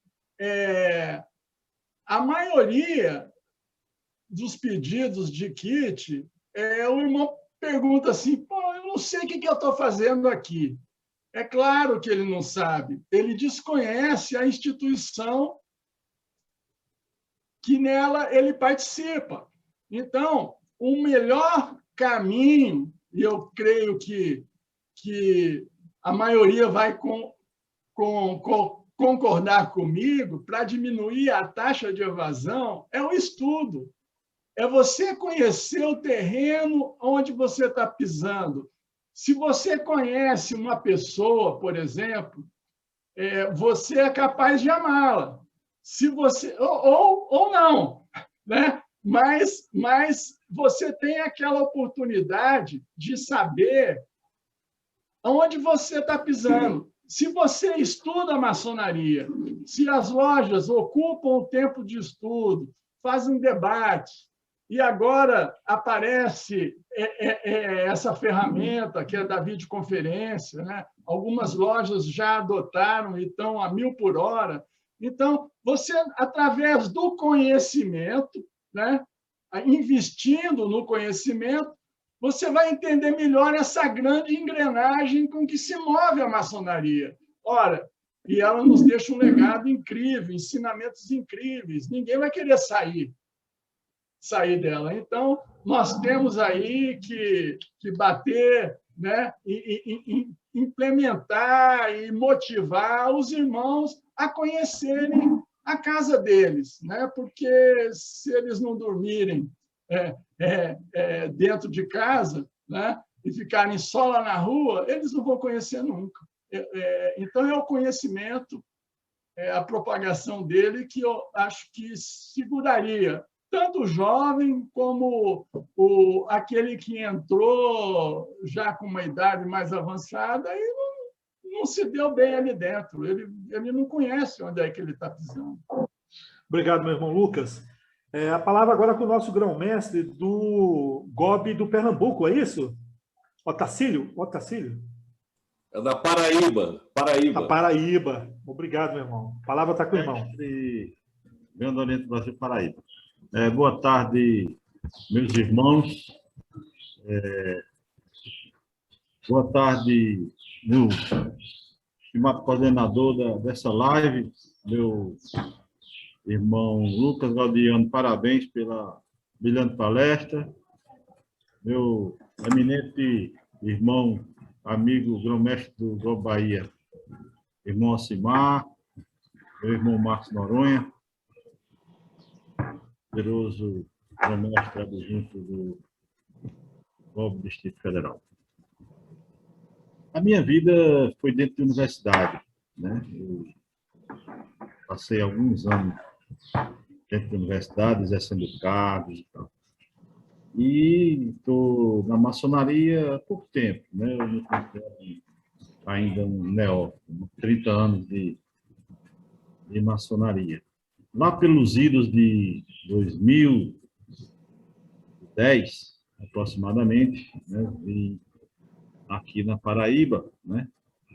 Speaker 4: a maioria dos pedidos de kit, o irmão pergunta assim: pô, eu não sei o que eu estou fazendo aqui. É claro que ele não sabe, ele desconhece a instituição que nela ele participa. Então, o melhor caminho, e eu creio que a maioria vai concordar comigo, para diminuir a taxa de evasão, é o estudo. É você conhecer o terreno onde você está pisando. Se você conhece uma pessoa, por exemplo, você é capaz de amá-la. Se você ou não, né? Mas você tem aquela oportunidade de saber onde você está pisando. Se você estuda a maçonaria, se as lojas ocupam o tempo de estudo, fazem debate, e agora aparece essa ferramenta, que é da videoconferência, né? Algumas lojas já adotaram e estão a 1000 por hora. Então, você, através do conhecimento, né? Investindo no conhecimento, você vai entender melhor essa grande engrenagem com que se move a maçonaria. Ora, e ela nos deixa um legado incrível, ensinamentos incríveis. Ninguém vai querer sair dela. Então, nós temos aí que bater, né, e implementar e motivar os irmãos a conhecerem a casa deles, né? Porque se eles não dormirem dentro de casa, né, e ficarem só lá na rua, eles não vão conhecer nunca. Então, é o conhecimento, a propagação dele que eu acho que seguraria tanto o jovem como aquele que entrou já com uma idade mais avançada e não se deu bem ali dentro. Ele não conhece onde é que ele está pisando.
Speaker 1: Obrigado, meu irmão Lucas. A palavra agora com o nosso grão-mestre do GOB do Pernambuco, é isso? Otacílio?
Speaker 5: É da Paraíba.
Speaker 1: Da Paraíba. Obrigado, meu irmão. A palavra está com o irmão.
Speaker 8: Grande Oriente do Brasil, Paraíba. Boa tarde, meus irmãos. Boa tarde, meu estimado coordenador dessa live, meu irmão Lucas Gaudiano, parabéns pela brilhante palestra. Meu eminente irmão, amigo, grão-mestre do GOB Bahia, irmão Ocimar, meu irmão Marcos Noronha, poderoso grão-mestre adjunto do GOB Distrito Federal. A minha vida foi dentro de universidade, né? Eu passei alguns anos dentro da universidade, exercendo cargos e tal. E estou na maçonaria há pouco tempo, né? Eu me considero ainda um neófito, 30 anos de maçonaria. Lá pelos idos de 2010, aproximadamente, né? Vim aqui na Paraíba, né?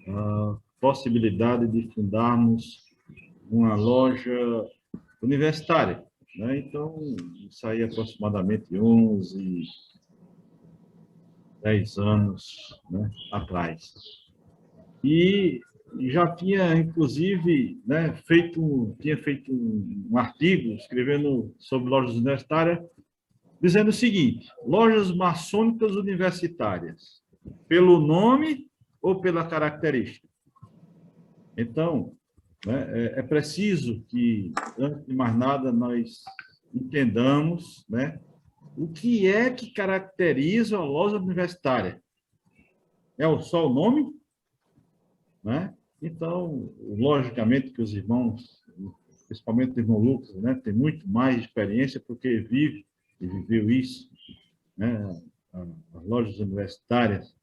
Speaker 8: A possibilidade de fundarmos uma loja universitária, né? Então, isso aí aproximadamente 10 anos, né, atrás. E já tinha, inclusive, né, tinha feito um artigo escrevendo sobre lojas universitárias, dizendo o seguinte: lojas maçônicas universitárias, pelo nome ou pela característica? Então, né, é preciso que, antes de mais nada, nós entendamos, né, o que é que caracteriza a loja universitária. É só o nome? Né? Então, logicamente que os irmãos, principalmente o irmão Lucas, né, tem muito mais experiência porque vive e viveu isso, né, as lojas universitárias,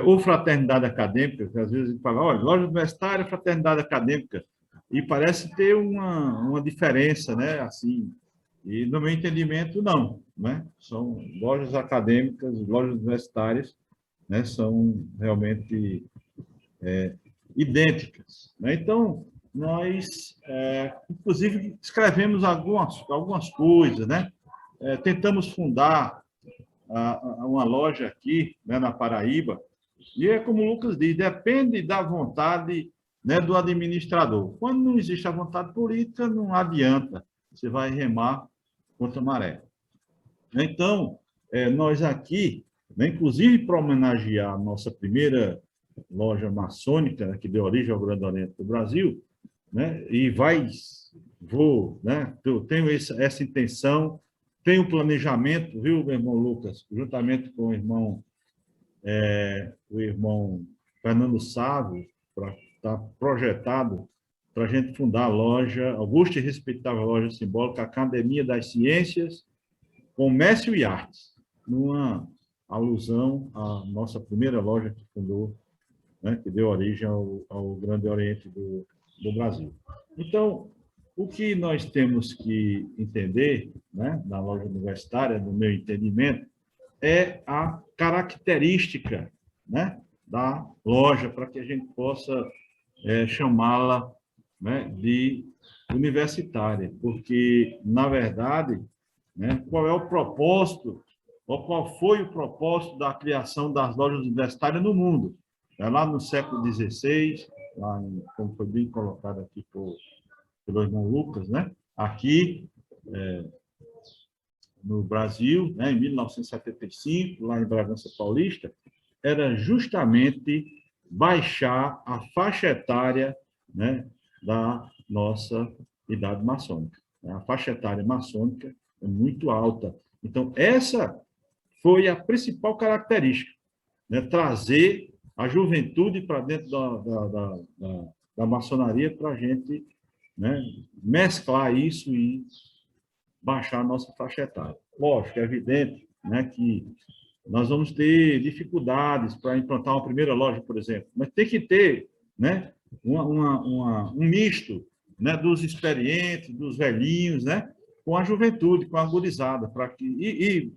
Speaker 8: ou fraternidade acadêmica, que às vezes a gente fala, olha, loja universitária, fraternidade acadêmica, e parece ter uma diferença, né, assim, e no meu entendimento, não, né, são lojas acadêmicas, lojas universitárias, né, são realmente idênticas, né? Então, nós, inclusive, escrevemos algumas coisas, né, tentamos fundar uma loja aqui, né, na Paraíba, e é como o Lucas diz, depende da vontade, né, do administrador. Quando não existe a vontade política, não adianta, você vai remar contra a maré. Então, nós aqui, né, inclusive para homenagear a nossa primeira loja maçônica, que deu origem ao Grande Oriente do Brasil, né, né, eu tenho essa intenção, tenho planejamento, viu, meu irmão Lucas, juntamente com o irmão Fernando Sávio, está projetado para a gente fundar a loja, augusta e respeitável loja simbólica, Academia das Ciências, Comércio e Artes, numa alusão à nossa primeira loja que fundou, né, que deu origem ao Grande Oriente do Brasil. Então, o que nós temos que entender, né, na loja universitária, no meu entendimento, é a característica, né, da loja, para que a gente possa chamá-la, né, de universitária, porque, na verdade, né, qual é o propósito, ou qual foi o propósito da criação das lojas universitárias no mundo? Lá no século XVI, lá como foi bem colocado aqui pelo irmão Lucas, né? Aqui no Brasil, né, em 1975, lá em Bragança Paulista, era justamente baixar a faixa etária, né, da nossa idade maçônica. A faixa etária maçônica é muito alta. Então, essa foi a principal característica, né, trazer a juventude para dentro da maçonaria para a gente, né, mesclar isso e baixar a nossa faixa etária. Lógico, é evidente, né, que nós vamos ter dificuldades para implantar uma primeira loja, por exemplo, mas tem que ter, né, um misto, né, dos experientes, dos velhinhos, né, com a juventude, com a gurizada, para que e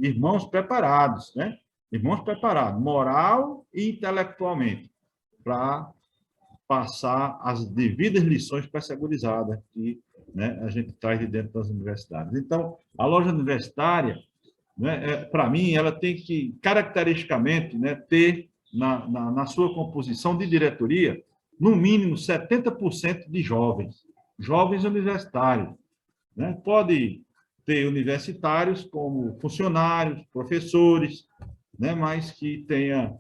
Speaker 8: irmãos preparados, né, irmãos preparados, moral e intelectualmente, para passar as devidas lições para essa gurizada que, né, a gente traz de dentro das universidades. Então, a loja universitária, né, para mim, ela tem que, caracteristicamente, né, ter na sua composição de diretoria, no mínimo 70% de jovens universitários. Né? Pode ter universitários como funcionários, professores, né, mas que tenha,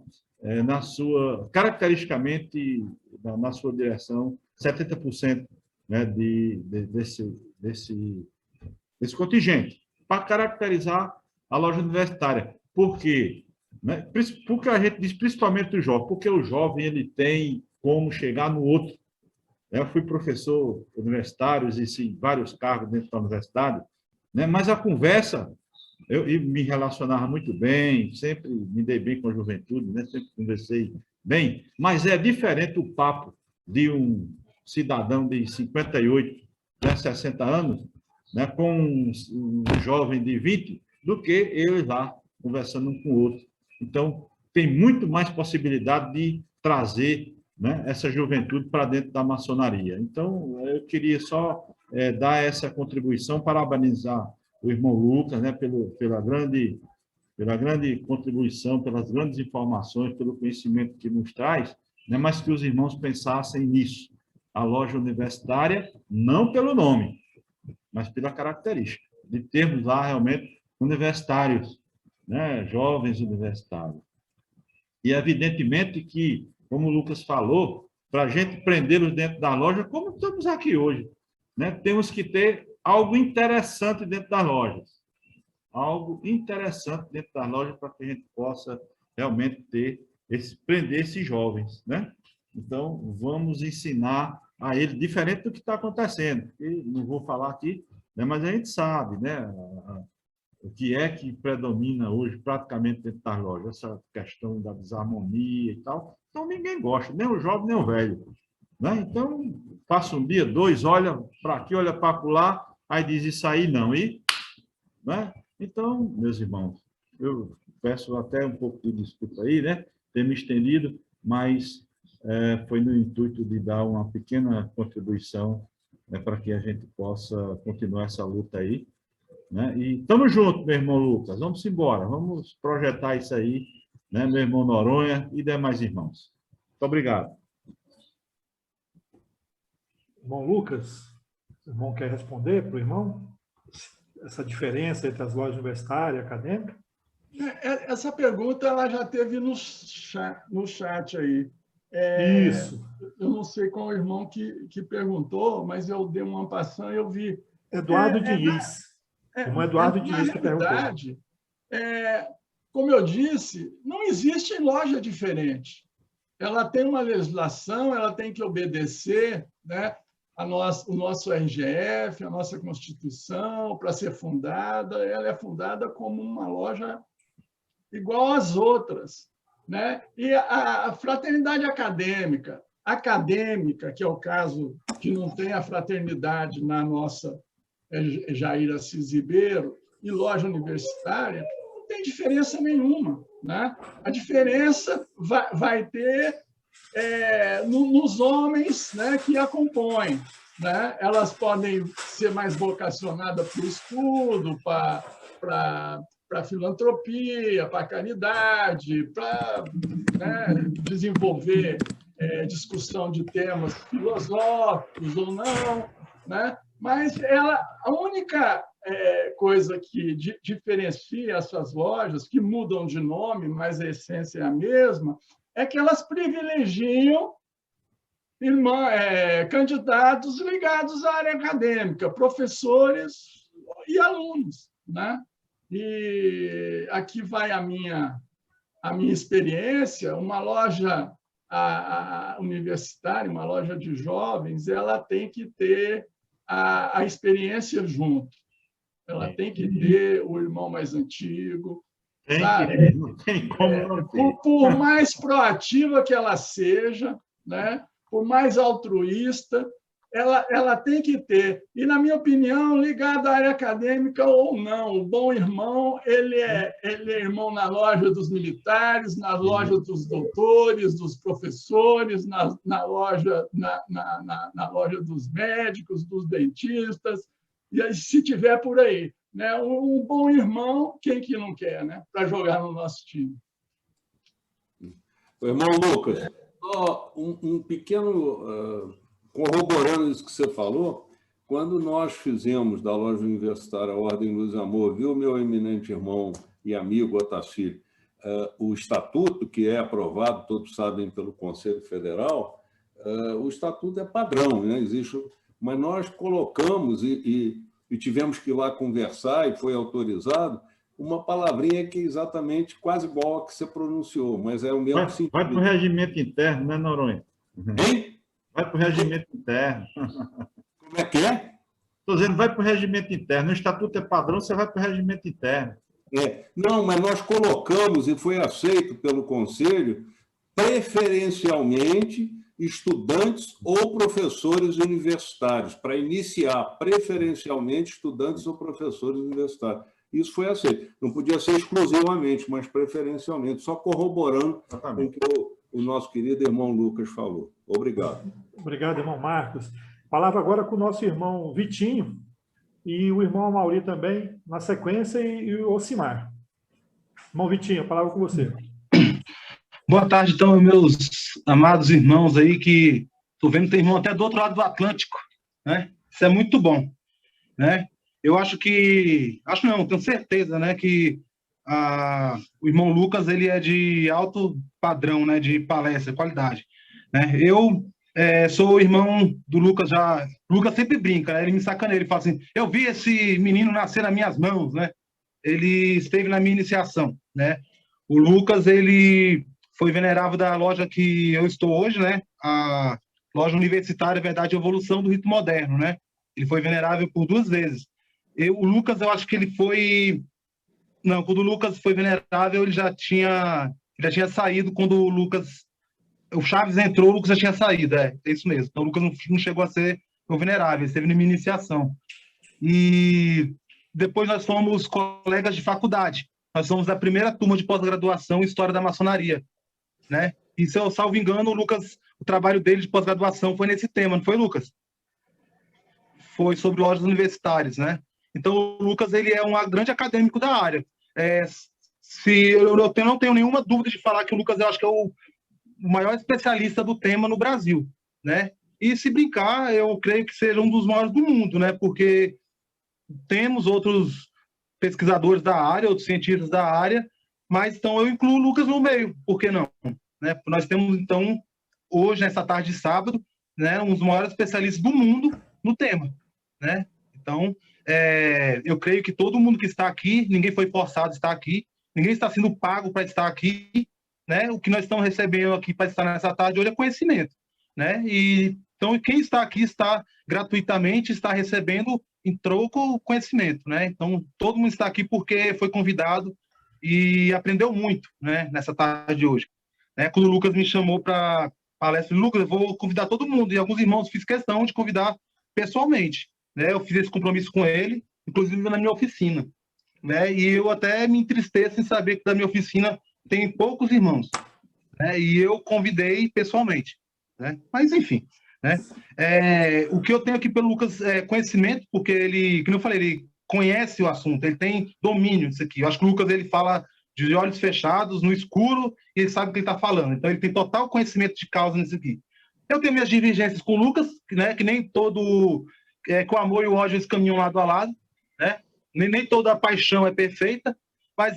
Speaker 8: caracteristicamente, na sua direção, 70%, né, desse contingente, para caracterizar a loja universitária. Por quê? Né? Porque a gente diz principalmente o jovem, porque o jovem ele tem como chegar no outro. Eu fui professor universitário, exerci vários cargos dentro da universidade, né? Mas a conversa, eu me relacionava muito bem, sempre me dei bem com a juventude, né? Sempre conversei bem, mas é diferente o papo de um cidadão de 58, né, 60 anos, né, com um jovem de 20, do que eles lá conversando um com o outro. Então, tem muito mais possibilidade de trazer, né, essa juventude para dentro da maçonaria. Então, eu queria só dar essa contribuição, parabenizar o irmão Lucas, né, pela grande contribuição, pelas grandes informações, pelo conhecimento que nos traz, né, mas que os irmãos pensassem nisso. A loja universitária, não pelo nome, mas pela característica, de termos lá realmente universitários, né, jovens universitários. E, evidentemente, que, como o Lucas falou, para a gente prendê-los dentro da loja, como estamos aqui hoje, né, temos que ter algo interessante dentro das lojas. Algo interessante dentro das lojas para que a gente possa realmente prender esses jovens, né? Então, vamos ensinar a eles, diferente do que está acontecendo. E não vou falar aqui, né, mas a gente sabe, né, o que é que predomina hoje praticamente dentro das lojas, essa questão da desarmonia e tal. Então, ninguém gosta, nem o jovem, nem o velho. Né? Então, passa um dia, dois, olha para aqui, olha para lá, aí diz isso aí não. Né? Então, meus irmãos, eu peço até um pouco de desculpa aí, né, ter me estendido, mas foi no intuito de dar uma pequena contribuição, né, para que a gente possa continuar essa luta aí. Né? E estamos juntos, meu irmão Lucas, vamos embora, vamos projetar isso aí, né, meu irmão Noronha e demais irmãos. Muito obrigado.
Speaker 1: Irmão Lucas, o irmão quer responder para o irmão? Essa diferença entre as lojas universitárias e acadêmicas?
Speaker 4: Essa pergunta ela já teve no chat aí.
Speaker 1: Isso.
Speaker 4: Eu não sei qual o irmão que perguntou, mas eu dei uma passão e eu vi.
Speaker 1: Eduardo Diniz. Irmão Eduardo Diniz que perguntou.
Speaker 4: Como eu disse, não existe loja diferente. Ela tem uma legislação, ela tem que obedecer, né, o nosso RGF, a nossa Constituição, para ser fundada. Ela é fundada como uma loja igual às outras. Né? E a fraternidade acadêmica, que é o caso que não tem a fraternidade na nossa Jair Assis Ribeiro, e loja universitária, não tem diferença nenhuma. Né? A diferença vai ter nos homens, né, que a compõem. Né? Elas podem ser mais vocacionadas para o estudo, para a filantropia, para a caridade, para, né, desenvolver discussão de temas filosóficos ou não, né? Mas a única coisa que diferencia essas lojas, que mudam de nome, mas a essência é a mesma, é que elas privilegiam candidatos ligados à área acadêmica, professores e alunos, né? E aqui vai a minha experiência. Uma loja universitária, uma loja de jovens, ela tem que ter a experiência junto. Ela tem que ter o irmão mais antigo, sabe?
Speaker 8: Não tem como não ter.
Speaker 4: Por mais proativa que ela seja, né? Por mais altruísta, ela tem que ter. E, na minha opinião, ligado à área acadêmica ou não, o bom irmão, ele é irmão na loja dos militares, na loja dos doutores, dos professores, na loja dos médicos, dos dentistas, e se tiver por aí, né? Um bom irmão, quem que não quer, né? Para jogar no nosso time.
Speaker 5: Irmão Lucas, um pequeno... corroborando isso que você falou, quando nós fizemos da loja universitária Ordem Luz e Amor, viu, meu eminente irmão e amigo Otacílio, o estatuto, que é aprovado, todos sabem, pelo Conselho Federal, o estatuto é padrão, né? Existe, mas nós colocamos e tivemos que ir lá conversar, e foi autorizado, uma palavrinha que é exatamente quase igual a que você pronunciou, mas é o mesmo sentido.
Speaker 8: Vai para o regimento interno, né, Noronha?
Speaker 5: Hein?
Speaker 8: Vai para o regimento interno.
Speaker 5: Como é que é?
Speaker 8: Estou dizendo, vai para o regimento interno. O estatuto é padrão, você vai para o regimento interno.
Speaker 5: Não, mas nós colocamos, e foi aceito pelo Conselho, preferencialmente estudantes ou professores universitários, para iniciar preferencialmente estudantes ou professores universitários. Isso foi aceito. Não podia ser exclusivamente, mas preferencialmente, só corroborando com o que o nosso querido irmão Lucas falou. Obrigado.
Speaker 1: Obrigado, irmão Marcos. Palavra agora com o nosso irmão Vitinho e o irmão Amauri também, na sequência, e o Ocimar. Irmão Vitinho, a palavra com você.
Speaker 9: Boa tarde, então, meus amados irmãos aí, que estou vendo que tem irmão até do outro lado do Atlântico, né? Isso é muito bom, né? Eu acho não, tenho certeza, né, que o irmão Lucas, ele é de alto padrão, né, de palestra, qualidade, né? Eu sou o irmão do Lucas já. O Lucas sempre brinca, né? Ele me sacaneia, ele fala assim: eu vi esse menino nascer nas minhas mãos, né? Ele esteve na minha iniciação, né? O Lucas, ele foi venerável da loja que eu estou hoje, né? A loja universitária Verdade e Evolução do Rito Moderno, né? Ele foi venerável por 2 vezes. O Lucas, eu acho que ele foi... Não, quando o Lucas foi venerável, ele já tinha saído. Quando o Chaves entrou, o Lucas já tinha saído, é isso mesmo. Então o Lucas não chegou a ser venerável, ele esteve na minha iniciação. E depois nós fomos colegas de faculdade. Nós somos da primeira turma de pós-graduação em História da Maçonaria, né? E, se eu salvo engano, o Lucas, o trabalho dele de pós-graduação foi nesse tema, não foi, Lucas? Foi sobre lojas universitárias, né? Então, o Lucas, ele é um grande acadêmico da área. Eu não tenho nenhuma dúvida de falar que o Lucas, eu acho que é o maior especialista do tema no Brasil, né? E, se brincar, eu creio que seja um dos maiores do mundo, né? Porque temos outros pesquisadores da área, outros cientistas da área, mas então eu incluo o Lucas no meio, por que não? Né? Nós temos, então, hoje, nessa tarde de sábado, né, um dos maiores especialistas do mundo no tema, né? Então, eu creio que todo mundo que está aqui, ninguém foi forçado a estar aqui, ninguém está sendo pago para estar aqui, né? O que nós estamos recebendo aqui para estar nessa tarde hoje é conhecimento, né? E, então, quem está aqui está gratuitamente, está recebendo em troco conhecimento, né? Então, todo mundo está aqui porque foi convidado e aprendeu muito, né, nessa tarde de hoje. Né? Quando o Lucas me chamou para palestra, Lucas, eu vou convidar todo mundo, e alguns irmãos fiz questão de convidar pessoalmente, né? Eu fiz esse compromisso com ele, inclusive na minha oficina, né? E eu até me entristeço em saber que da minha oficina tem poucos irmãos, né? E eu convidei pessoalmente, né? Mas, enfim, né? O que eu tenho aqui pelo Lucas é conhecimento, porque ele, como eu falei, ele conhece o assunto, ele tem domínio disso aqui. Eu acho que o Lucas, ele fala de olhos fechados, no escuro, e ele sabe o que ele está falando. Então, ele tem total conhecimento de causa nisso aqui. Eu tenho minhas divergências com o Lucas, né, que nem todo... que o amor e o ódio eles caminham lado a lado, né? Nem toda paixão é perfeita, mas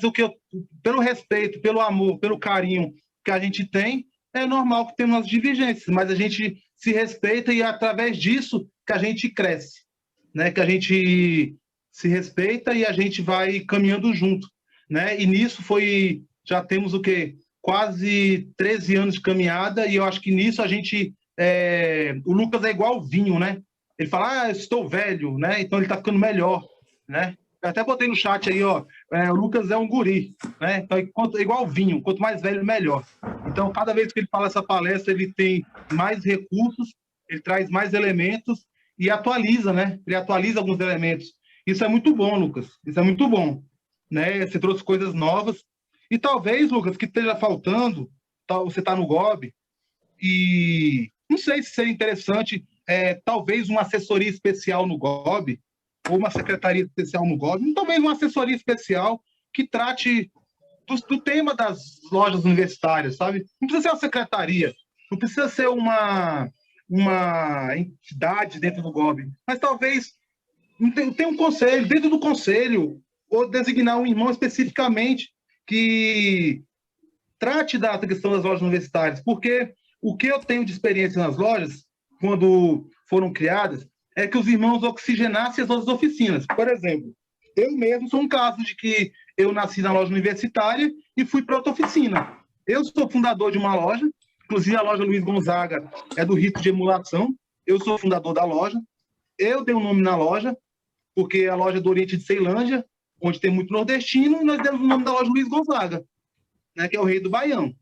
Speaker 9: pelo respeito, pelo amor, pelo carinho que a gente tem, é normal que temos as divergências, mas a gente se respeita e é através disso que a gente cresce, né? Que a gente se respeita e a gente vai caminhando junto, né? E nisso já temos o quê? Quase 13 anos de caminhada, e eu acho que nisso a gente... o Lucas é igual vinho, né? Ele fala, estou velho, né? Então ele está ficando melhor, né? Eu até botei no chat aí, ó, o Lucas é um guri, né? Então, igual vinho, quanto mais velho, melhor. Então, cada vez que ele fala essa palestra, ele tem mais recursos, ele traz mais elementos e atualiza, né? Ele atualiza alguns elementos. Isso é muito bom, Lucas. Isso é muito bom, né? Você trouxe coisas novas. E talvez, Lucas, que esteja faltando, você está no GOB, e não sei se seria interessante, talvez uma assessoria especial no GOB, ou uma secretaria especial no GOB, talvez uma assessoria especial que trate do tema das lojas universitárias, sabe? Não precisa ser uma secretaria, não precisa ser uma entidade dentro do GOB, mas talvez tem um conselho, dentro do conselho, ou designar um irmão especificamente que trate da questão das lojas universitárias, porque o que eu tenho de experiência nas lojas, quando foram criadas, é que os irmãos oxigenassem as outras oficinas. Por exemplo, eu mesmo sou um caso de que eu nasci na loja universitária e fui para outra oficina. Eu sou fundador de uma loja, inclusive a loja Luiz Gonzaga é do rito de emulação, eu sou fundador da loja, eu dei um nome na loja, porque a loja é do Oriente de Ceilândia, onde tem muito nordestino, e nós demos o nome da loja Luiz Gonzaga, né, que é o rei do Baião.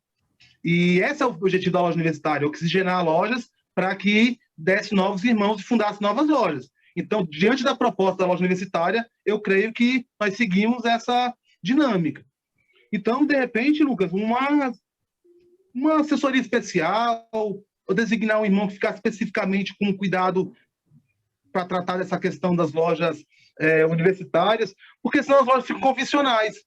Speaker 9: E esse é o objetivo da loja universitária, oxigenar lojas para que desse novos irmãos e fundasse novas lojas. Então, diante da proposta da loja universitária, eu creio que nós seguimos essa dinâmica. Então, de repente, Lucas, uma assessoria especial, ou designar um irmão que ficasse especificamente com cuidado para tratar dessa questão das lojas universitárias, porque senão as lojas ficam convencionais.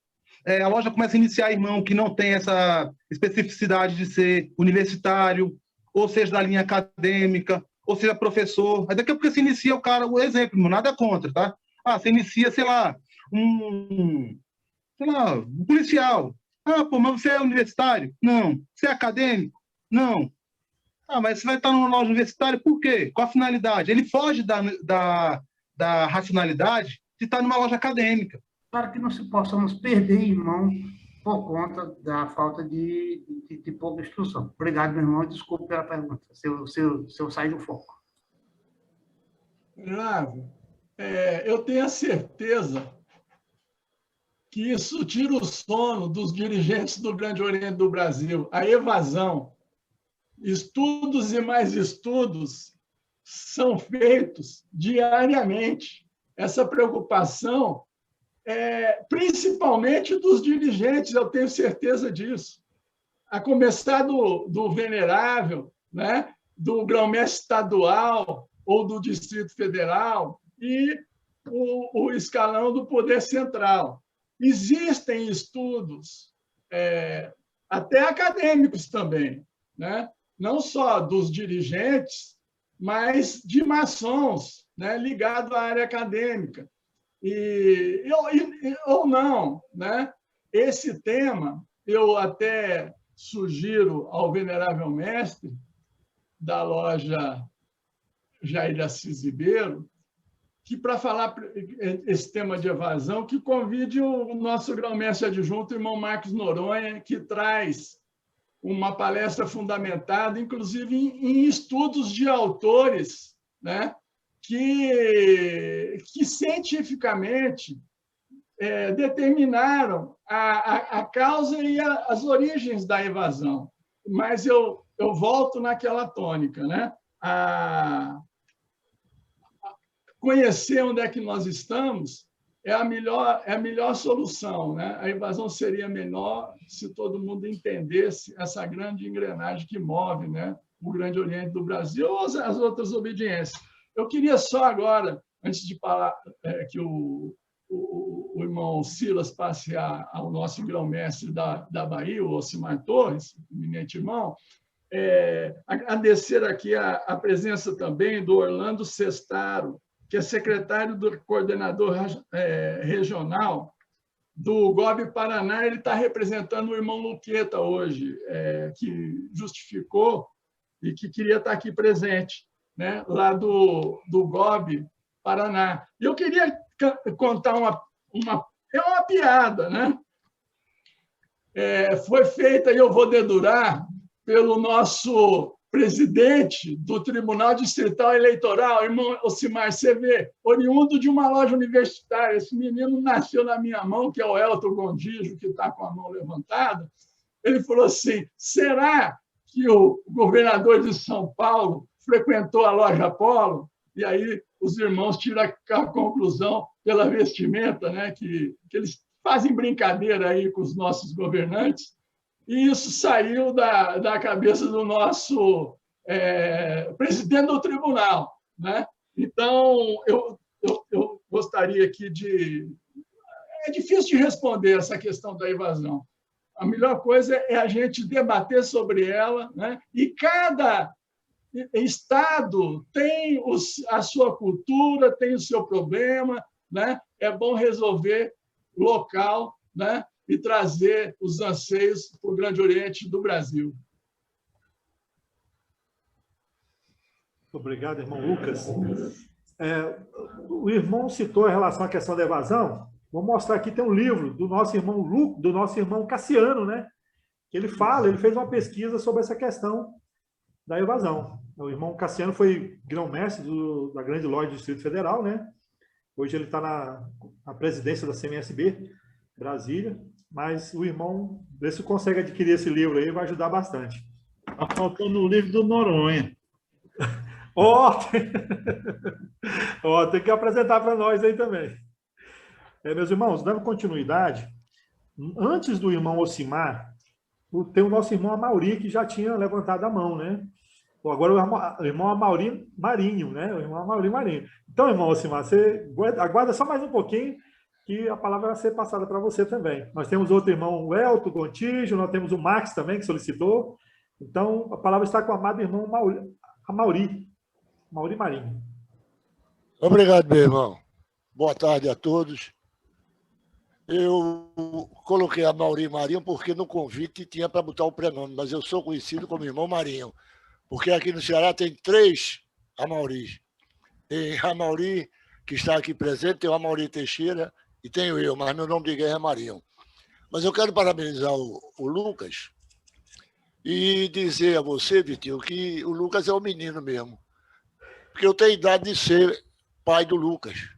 Speaker 9: A loja começa a iniciar irmão que não tem essa especificidade de ser universitário, ou seja, da linha acadêmica, ou seja, professor. Aí daqui a pouco você inicia o exemplo, nada contra, tá? Você inicia, sei lá, um policial. Pô, mas você é universitário? Não. Você é acadêmico? Não. Mas você vai estar numa loja universitária por quê? Qual a finalidade? Ele foge da racionalidade de estar numa loja acadêmica.
Speaker 10: Para que não se possamos perder irmão por conta da falta de pouca instrução. Obrigado, meu irmão. Desculpe pela pergunta, se eu sair do foco.
Speaker 4: Flávio, eu tenho a certeza que isso tira o sono dos dirigentes do Grande Oriente do Brasil. A evasão. Estudos e mais estudos são feitos diariamente. Essa preocupação principalmente dos dirigentes, eu tenho certeza disso. A começar do venerável, né? Do grão-mestre estadual ou do Distrito Federal e o escalão do poder central. Existem estudos, até acadêmicos também, né? Não só dos dirigentes, mas de maçons, né? Ligados à área acadêmica. Ou não, né? Esse tema, eu até sugiro ao venerável mestre da loja Jair Assis Ribeiro, que para falar esse tema de evasão, que convide o nosso grão-mestre adjunto, o irmão Marcos Noronha, que traz uma palestra fundamentada, inclusive em estudos de autores, né? Que cientificamente determinaram a causa e as origens da evasão. Mas eu volto naquela tônica, né? Conhecer onde é que nós estamos é a melhor solução, né? A evasão seria menor se todo mundo entendesse essa grande engrenagem que move, né, o Grande Oriente do Brasil ou as outras obediências. Eu queria só agora, antes de falar que o o irmão Silas passe ao nosso grão-mestre da Bahia, o Ocimar Torres, eminente irmão, agradecer aqui a presença também do Orlando Sestaro, que é secretário do coordenador regional do GOB Paraná. Ele está representando o irmão Luqueta hoje, que justificou e que queria estar aqui presente, né, lá do GOB Paraná. E eu queria contar uma piada, né? Foi feita, e eu vou dedurar, pelo nosso presidente do Tribunal Distrital Eleitoral, irmão Ocimar, você vê, oriundo de uma loja universitária. Esse menino nasceu na minha mão, que é o Elton Gondijo, que está com a mão levantada. Ele falou assim: será que o governador de São Paulo frequentou a loja Polo? E aí os irmãos tiram a conclusão pela vestimenta, né, que eles fazem brincadeira aí com os nossos governantes. E isso saiu da cabeça do nosso presidente do tribunal, né? Então, eu gostaria aqui de... É difícil de responder essa questão da evasão. A melhor coisa é a gente debater sobre ela, né? E cada estado tem a sua cultura, tem o seu problema, né? É bom resolver local, né? E trazer os anseios para o Grande Oriente do Brasil.
Speaker 1: Obrigado, irmão Lucas. O irmão citou em relação à questão da evasão. Vou mostrar aqui, tem um livro do nosso irmão Cassiano, né? Que ele fez uma pesquisa sobre essa questão da evasão. O irmão Cassiano foi grão-mestre da Grande Loja do Distrito Federal, né? Hoje ele está na presidência da CMSB, Brasília. Mas o irmão, vê se consegue adquirir esse livro aí, vai ajudar bastante.
Speaker 8: Está faltando o livro do Noronha.
Speaker 1: Tem que apresentar para nós aí também. Meus irmãos, dando continuidade, antes do irmão Ocimar, tem o nosso irmão Amauri, que já tinha levantado a mão, né? Agora o irmão Amauri Marinho, né? O irmão Amauri Marinho. Então, irmão Ocimar, você aguarda só mais um pouquinho, que a palavra vai ser passada para você também. Nós temos outro irmão, o Elton Gontijo, nós temos o Max também, que solicitou. Então, a palavra está com o amado irmão Amauri Marinho.
Speaker 11: Obrigado, meu irmão. Boa tarde a todos. Eu coloquei Amauri Marinho porque no convite tinha para botar o prenome, mas eu sou conhecido como irmão Marinho, porque aqui no Ceará tem 3 Amauris. Tem Amauri, que está aqui presente, tem o Amauri Teixeira, e tenho eu, mas meu nome de guerra é Marinho. Mas eu quero parabenizar o Lucas e dizer a você, Vitinho, que o Lucas é um menino mesmo. Porque eu tenho idade de ser pai do Lucas.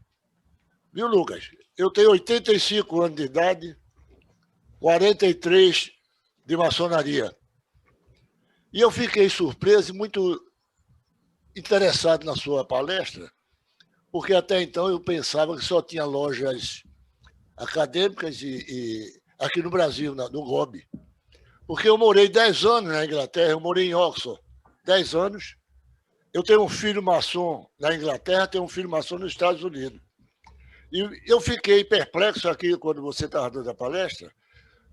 Speaker 11: Viu, Lucas? Eu tenho 85 anos de idade, 43 de maçonaria. E eu fiquei surpreso e muito interessado na sua palestra, porque até então eu pensava que só tinha lojas acadêmicas e aqui no Brasil, no GOB. Porque eu morei 10 anos na Inglaterra, eu morei em Oxford, 10 anos. Eu tenho um filho maçom na Inglaterra, tenho um filho maçom nos Estados Unidos. E eu fiquei perplexo aqui quando você estava dando a palestra,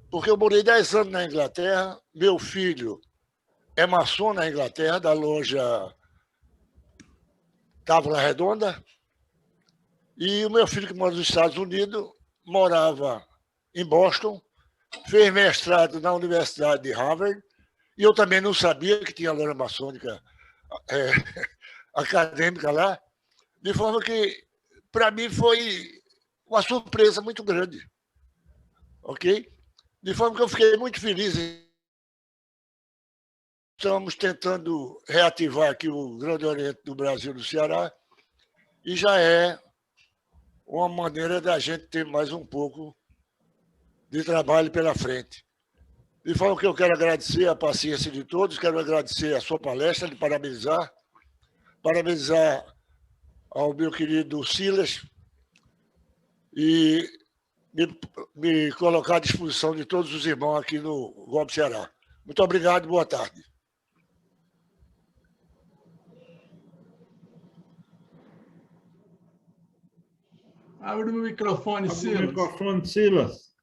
Speaker 11: porque eu morei 10 anos na Inglaterra, meu filho é maçom na Inglaterra, da loja Távola Redonda, e o meu filho que mora nos Estados Unidos morava em Boston, fez mestrado na Universidade de Harvard, e eu também não sabia que tinha loja maçônica acadêmica lá, de forma que, para mim, foi uma surpresa muito grande. Ok? De forma que eu fiquei muito feliz. Estamos tentando reativar aqui o Grande Oriente do Brasil, do Ceará, e já é uma maneira da gente ter mais um pouco de trabalho pela frente. De forma que eu quero agradecer a paciência de todos, quero agradecer a sua palestra, lhe parabenizar ao meu querido Silas e me colocar à disposição de todos os irmãos aqui no GOB Ceará. Muito obrigado e boa tarde.
Speaker 4: Abre o microfone, Silas.
Speaker 8: Abre o microfone, Silas.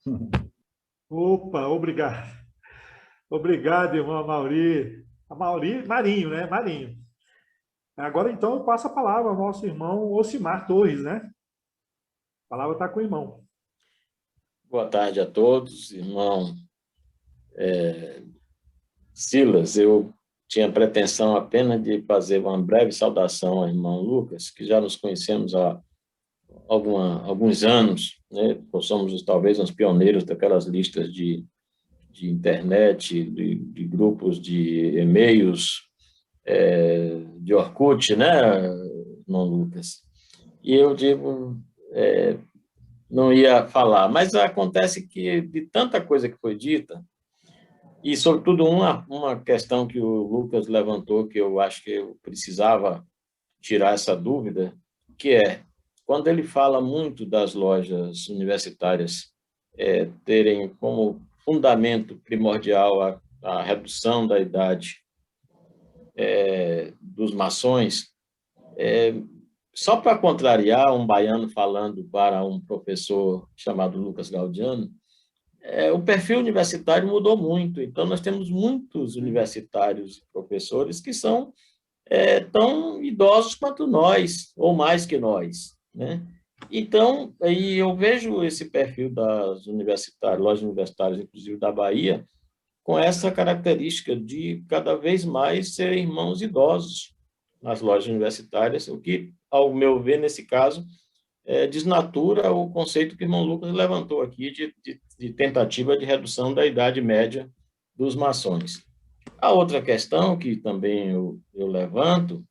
Speaker 1: Opa, obrigado. Obrigado, irmão Mauri. Marinho, né? Marinho. Agora, então, eu passo a palavra ao nosso irmão Ocimar Torres, né? A palavra está com o irmão.
Speaker 12: Boa tarde a todos, irmão Silas. Eu tinha pretensão apenas de fazer uma breve saudação ao irmão Lucas, que já nos conhecemos há alguns anos, né? Somos talvez uns pioneiros daquelas listas de internet, de grupos de e-mails, de Orkut, né, irmão Lucas? E eu digo, não ia falar, mas acontece que de tanta coisa que foi dita, e sobretudo uma questão que o Lucas levantou, que eu acho que eu precisava tirar essa dúvida, que é, quando ele fala muito das lojas universitárias terem como fundamento primordial a redução da idade dos maçons, só para contrariar um baiano falando para um professor chamado Lucas Gaudiano, o perfil universitário mudou muito. Então, nós temos muitos universitários e professores que são tão idosos quanto nós, ou mais que nós, né? Então, aí eu vejo esse perfil das lojas universitárias, inclusive da Bahia, com essa característica de cada vez mais serem irmãos idosos nas lojas universitárias, o que, ao meu ver, nesse caso, desnatura o conceito que o irmão Lucas levantou aqui de tentativa de redução da idade média dos maçons. A outra questão que também eu levanto,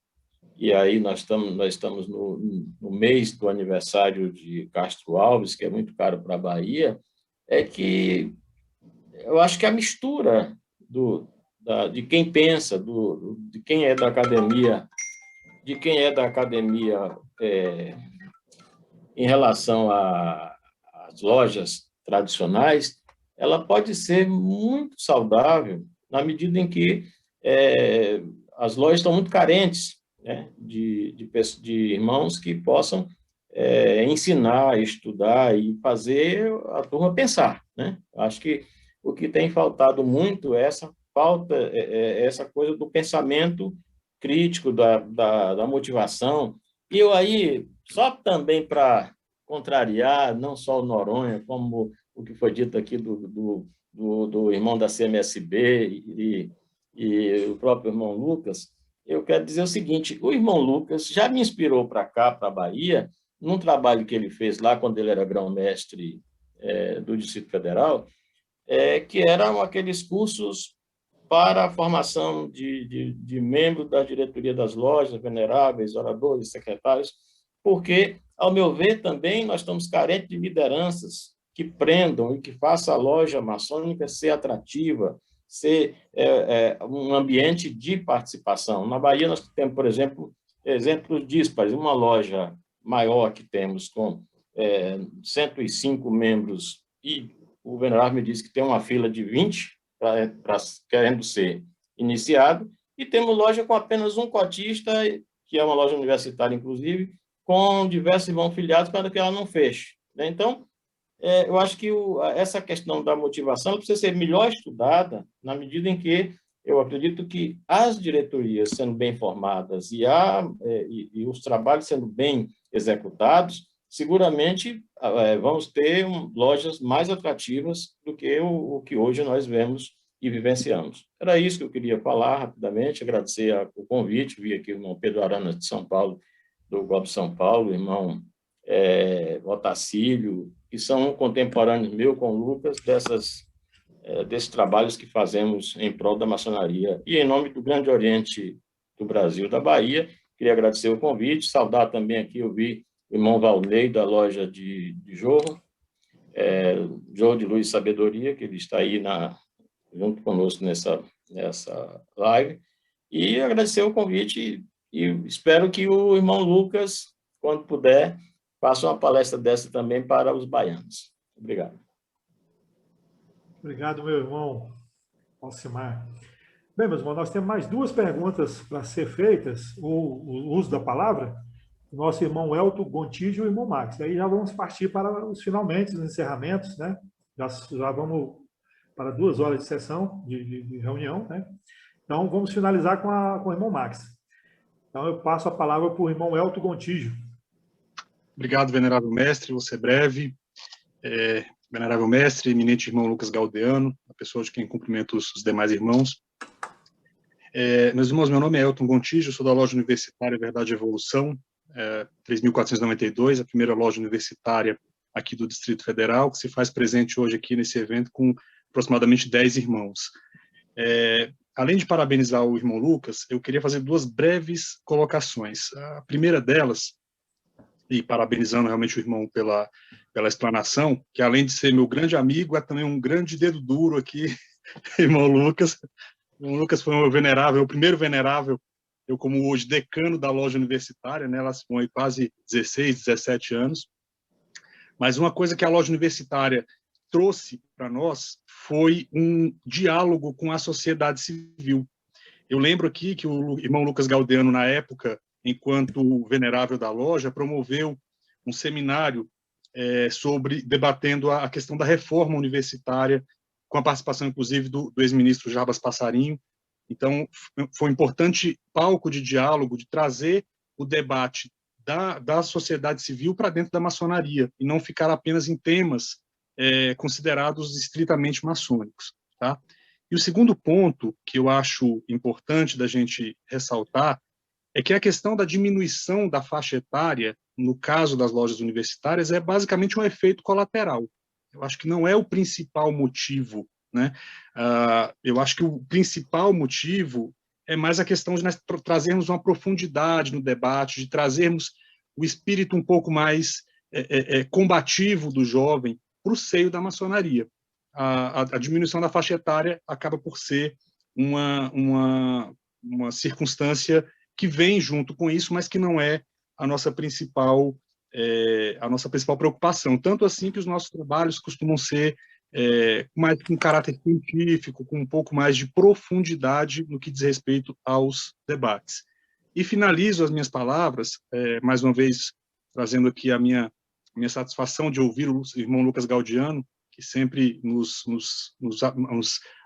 Speaker 12: e aí nós estamos no mês do aniversário de Castro Alves, que é muito caro para a Bahia, é que eu acho que a mistura de quem pensa, de quem é da academia, em relação às lojas tradicionais, ela pode ser muito saudável na medida em que as lojas estão muito carentes, né, de irmãos que possam ensinar, estudar e fazer a turma pensar, né? Acho que o que tem faltado muito é essa coisa do pensamento crítico, da motivação. E eu aí, só também para contrariar, não só o Noronha, como o que foi dito aqui do irmão da CMSB e o próprio irmão Lucas, eu quero dizer o seguinte: o irmão Lucas já me inspirou para cá, para a Bahia, num trabalho que ele fez lá quando ele era grão-mestre do Distrito Federal, que eram aqueles cursos para a formação de membros da diretoria das lojas, veneráveis, oradores, secretários, porque, ao meu ver, também nós estamos carentes de lideranças que prendam e que façam a loja maçônica ser atrativa, ser um ambiente de participação. Na Bahia, nós temos, por exemplo, exemplos díspares. Uma loja maior que temos, com 105 membros, e o venerável me disse que tem uma fila de 20 querendo ser iniciado, e temos loja com apenas um cotista, que é uma loja universitária, inclusive, com diversos irmãos filiados, para que ela não feche, né? Então, eu acho que essa questão da motivação precisa ser melhor estudada, na medida em que eu acredito que as diretorias sendo bem formadas e os trabalhos sendo bem executados, seguramente vamos ter lojas mais atrativas do que o que hoje nós vemos e vivenciamos. Era isso que eu queria falar rapidamente, agradecer o convite, vi aqui o irmão Pedro Arana de São Paulo, do GOB São Paulo, o irmão Otacílio, que são contemporâneos meu com o Lucas, desses trabalhos que fazemos em prol da maçonaria. E em nome do Grande Oriente do Brasil, da Bahia, queria agradecer o convite, saudar também aqui, eu vi o irmão Valnei, da loja de Jorro, Jorro de Luz e Sabedoria, que ele está aí junto conosco nessa live, e agradecer o convite e espero que o irmão Lucas, quando puder, faça uma palestra dessa também para os baianos. Obrigado.
Speaker 1: Obrigado, meu irmão Ocimar. Bem, meus irmãos, nós temos mais duas perguntas para ser feitas, o uso da palavra. o nosso irmão Elton Gontijo e o irmão Max. Aí já vamos partir para os finalmente, os encerramentos, né? Já vamos para 2 horas de sessão, de reunião, né? Então, vamos finalizar com o irmão Max. Então, eu passo a palavra para o irmão Elton Gontijo.
Speaker 13: Obrigado, venerável mestre, vou ser breve. Venerável mestre, eminente irmão Lucas Galdeano, a pessoa de quem cumprimento os demais irmãos. Meus irmãos, meu nome é Elton Gontijo, sou da loja universitária Verdade e Evolução, 3.492, a primeira loja universitária aqui do Distrito Federal, que se faz presente hoje aqui nesse evento com aproximadamente 10 irmãos. Além de parabenizar o irmão Lucas, eu queria fazer 2 breves colocações. A primeira delas, e parabenizando realmente o irmão pela explanação, que além de ser meu grande amigo, é também um grande dedo duro aqui, irmão Lucas. O irmão Lucas foi o primeiro venerável, eu como hoje decano da loja universitária, né, elas vão aí quase 16, 17 anos. Mas uma coisa que a loja universitária trouxe para nós foi um diálogo com a sociedade civil. Eu lembro aqui que o irmão Lucas Galdeano, na época, enquanto venerável da loja, promoveu um seminário debatendo a questão da reforma universitária, com a participação, inclusive, do ex-ministro Jarbas Passarinho. Então, foi um importante palco de diálogo, de trazer o debate da sociedade civil para dentro da maçonaria, e não ficar apenas em temas considerados estritamente maçônicos. Tá? E o segundo ponto que eu acho importante da gente ressaltar é que a questão da diminuição da faixa etária, no caso das lojas universitárias, é basicamente um efeito colateral. Eu acho que não é o principal motivo, né? Eu acho que o principal motivo é mais a questão de nós trazermos uma profundidade no debate, de trazermos o espírito um pouco mais combativo do jovem para o seio da maçonaria. A diminuição da faixa etária acaba por ser uma circunstância que vem junto com isso, mas que não é a nossa principal preocupação. Tanto assim que os nossos trabalhos costumam ser mais com caráter científico, com um pouco mais de profundidade no que diz respeito aos debates. E finalizo as minhas palavras, mais uma vez, trazendo aqui a minha satisfação de ouvir o irmão Lucas Galdeano, que sempre nos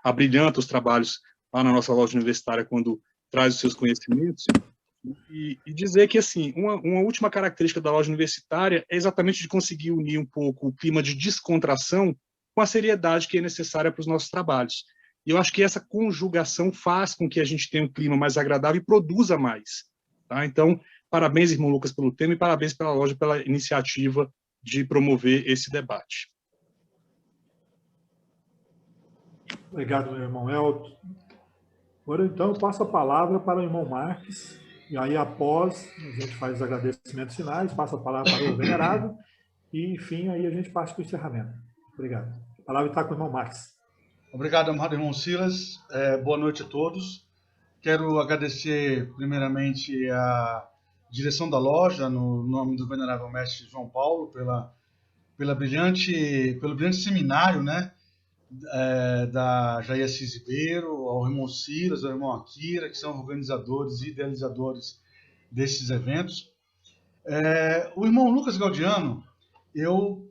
Speaker 13: abrilhanta os trabalhos lá na nossa loja universitária quando traz os seus conhecimentos, e dizer que, assim, uma última característica da loja universitária é exatamente de conseguir unir um pouco o clima de descontração com a seriedade que é necessária para os nossos trabalhos. E eu acho que essa conjugação faz com que a gente tenha um clima mais agradável e produza mais. Tá? Então, parabéns, irmão Lucas, pelo tema, e parabéns pela loja pela iniciativa de promover esse debate.
Speaker 1: Obrigado, meu irmão Elton. Agora, então, eu passo a palavra para o irmão Marques, e aí, após, a gente faz os agradecimentos finais, passa a palavra para o venerável, e, enfim, aí a gente passa para o encerramento. Obrigado. A palavra está com o irmão Marques.
Speaker 14: Obrigado, amado irmão Silas. Boa noite a todos. Quero agradecer, primeiramente, a direção da loja, no nome do venerável mestre João Paulo, pelo brilhante seminário, né, da Jair Assis Ribeiro, ao irmão Silas, ao irmão Akira, que são organizadores e idealizadores desses eventos. O irmão Lucas Galdeano, é um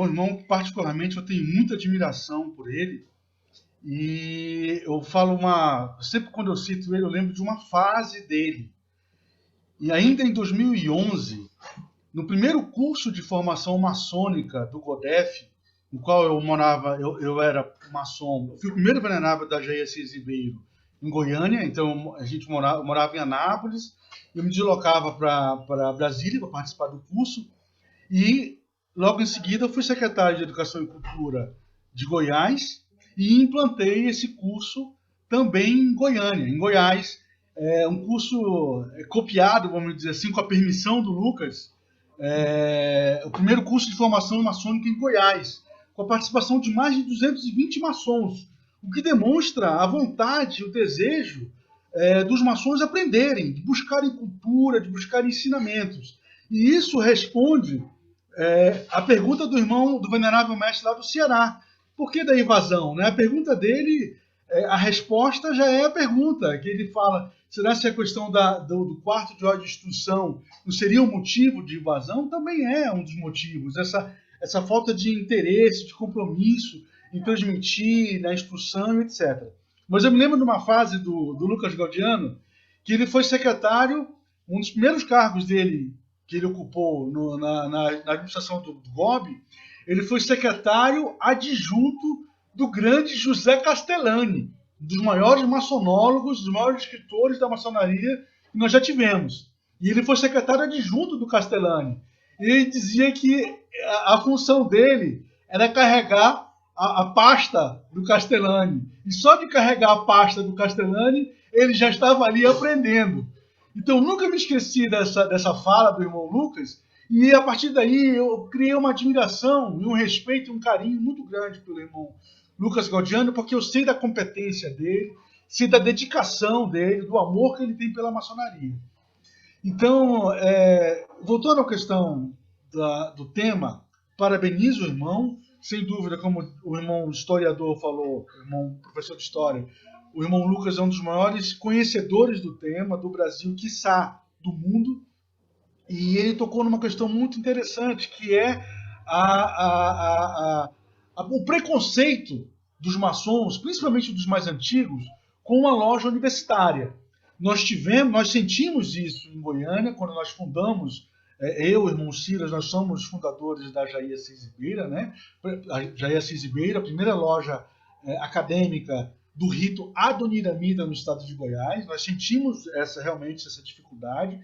Speaker 14: irmão que, particularmente, eu tenho muita admiração por ele, e eu falo sempre quando eu cito ele, eu lembro de uma fase dele. E ainda em 2011, no primeiro curso de formação maçônica do GODEF, no qual eu morava, eu era maçom, eu fui o primeiro venerável da Jair Assis Ribeiro em Goiânia, então a gente morava em Anápolis, eu me deslocava para Brasília para participar do curso, e logo em seguida eu fui secretário de Educação e Cultura de Goiás e implantei esse curso também em Goiânia, em Goiás. Um curso copiado, vamos dizer assim, com a permissão do Lucas, o primeiro curso de formação maçônica em Goiás, com a participação de mais de 220 maçons, o que demonstra a vontade, o desejo dos maçons aprenderem, de buscarem cultura, de buscarem ensinamentos. E isso responde a pergunta do venerável mestre lá do Ceará. Por que da invasão? Né? A pergunta dele a resposta já é a pergunta, que ele fala, será que a questão do quarto de ordem de instrução não seria um motivo de invasão? Também é um dos motivos, essa falta de interesse, de compromisso em transmitir, na instrução, etc. Mas eu me lembro de uma fase do Lucas Gaudiano, que ele foi secretário, um dos primeiros cargos dele, que ele ocupou na administração do GOB, ele foi secretário adjunto do grande José Castellani, um dos maiores maçonólogos, dos maiores escritores da maçonaria que nós já tivemos. E ele foi secretário adjunto do Castellani. E ele dizia que a função dele era carregar a pasta do Castellani. E só de carregar a pasta do Castellani, ele já estava ali aprendendo. Então, nunca me esqueci dessa fala do irmão Lucas, e a partir daí eu criei uma admiração, um respeito e um carinho muito grande pelo irmão Lucas Gaudiano, porque eu sei da competência dele, sei da dedicação dele, do amor que ele tem pela maçonaria. Então, voltando à questão do tema, parabenizo o irmão, sem dúvida, como o irmão historiador falou, o irmão professor de história, o irmão Lucas é um dos maiores conhecedores do tema, do Brasil, quiçá do mundo, e ele tocou numa questão muito interessante, que é o preconceito dos maçons, principalmente dos mais antigos, com a loja universitária. Nós sentimos isso em Goiânia, quando nós fundamos, eu, o irmão Silas, nós somos fundadores da Jair Assis Ribeira, né? A Jair Assis Ribeira, a primeira loja acadêmica do rito Adoniramida no estado de Goiás. Nós sentimos realmente essa dificuldade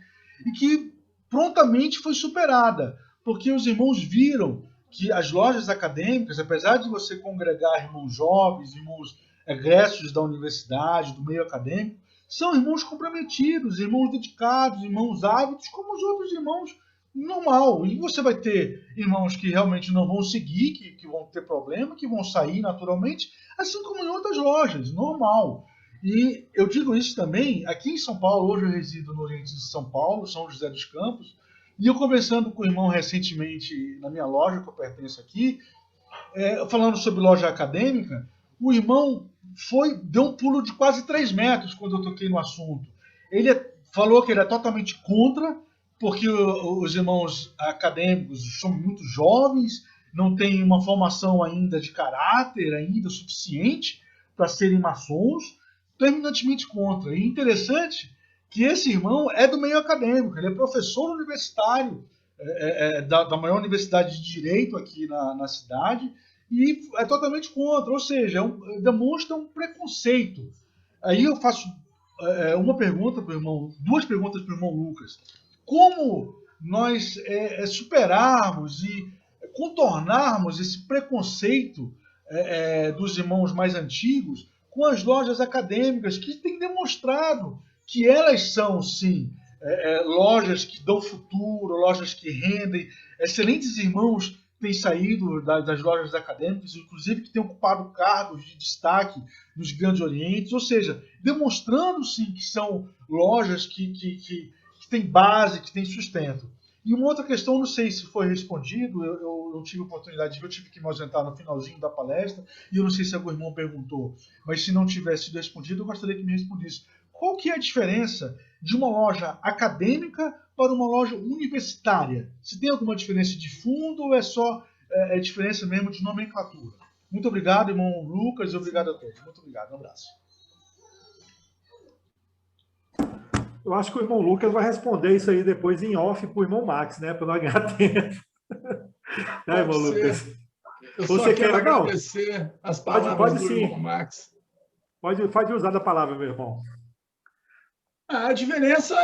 Speaker 14: e que prontamente foi superada, porque os irmãos viram que as lojas acadêmicas, apesar de você congregar irmãos jovens, irmãos egressos da universidade, do meio acadêmico, são irmãos comprometidos, irmãos dedicados, irmãos ávidos, como os outros irmãos normal. E você vai ter irmãos que realmente não vão seguir, que vão ter problema, que vão sair naturalmente, assim como em outras lojas, normal. E eu digo isso também, aqui em São Paulo, hoje eu resido no Oriente de São Paulo, São José dos Campos, e eu conversando com o irmão recentemente na minha loja, que eu pertenço aqui, falando sobre loja acadêmica, o irmão deu um pulo de quase 3 metros quando eu toquei no assunto. Ele falou que ele é totalmente contra, porque os irmãos acadêmicos são muito jovens, não têm uma formação ainda de caráter ainda suficiente para serem maçons, terminantemente contra. E interessante que esse irmão é do meio acadêmico, ele é professor universitário da maior universidade de Direito aqui na cidade, e é totalmente contra, ou seja, demonstra um preconceito. Aí eu faço uma pergunta para o irmão, 2 perguntas para o irmão Lucas. Como nós superarmos e contornarmos esse preconceito dos irmãos mais antigos com as lojas acadêmicas, que têm demonstrado que elas são, sim, lojas que dão futuro, lojas que rendem. Excelentes irmãos têm saído das lojas acadêmicas, inclusive que têm ocupado cargos de destaque nos grandes orientes, ou seja, demonstrando, sim, que são lojas que têm base, que têm sustento. E uma outra questão, não sei se foi respondido, eu não tive oportunidade de ver, eu tive que me ausentar no finalzinho da palestra, e eu não sei se algum irmão perguntou, mas se não tivesse sido respondido, eu gostaria que me respondesse. Qual que é a diferença de uma loja acadêmica para uma loja universitária? Se tem alguma diferença de fundo ou é só diferença mesmo de nomenclatura? Muito obrigado, irmão Lucas, e obrigado a todos. Muito obrigado, um abraço.
Speaker 1: Eu acho que o irmão Lucas vai responder isso aí depois em off para o irmão Max, né? Para não ganhar tempo. Irmão Lucas?
Speaker 4: Eu só quero agradecer as palavras do irmão Max.
Speaker 1: Pode usar da palavra, meu irmão.
Speaker 4: A diferença,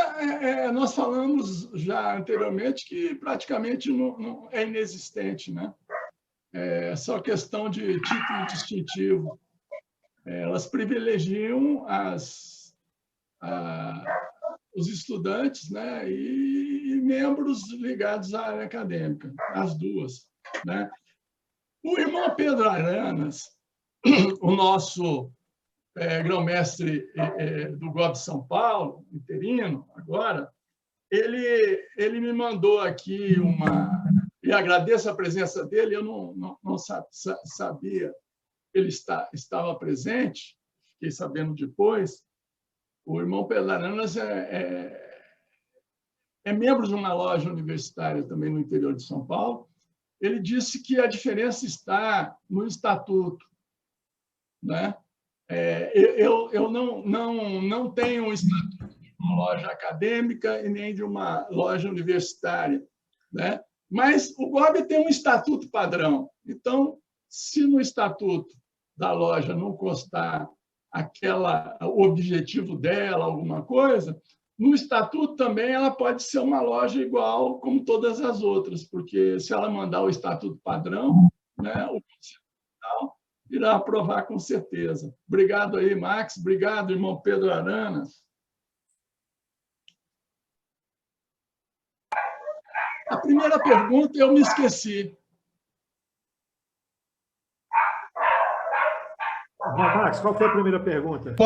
Speaker 4: nós falamos já anteriormente, que praticamente não é inexistente, né? É só questão de título distintivo. Elas privilegiam os estudantes, né, e membros ligados à área acadêmica, as duas, né? O irmão Pedro Aranas, o nosso grão-mestre do GOB São Paulo, interino, agora, ele me mandou aqui e agradeço a presença dele, eu não sabia que ele estava presente, fiquei sabendo depois, o irmão Pedro Aranas é membro de uma loja universitária também no interior de São Paulo. Ele disse que a diferença está no estatuto, né? Eu não tenho um estatuto de uma loja acadêmica e nem de uma loja universitária, né? Mas o GOB tem um estatuto padrão. Então, se no estatuto da loja não constar o objetivo dela, alguma coisa, no estatuto também ela pode ser uma loja igual como todas as outras, porque se ela mandar o estatuto padrão, né, o Conselho irá aprovar com certeza. Obrigado aí, Max. Obrigado, irmão Pedro Aranas. A primeira pergunta eu me esqueci.
Speaker 1: Max, qual foi a primeira pergunta?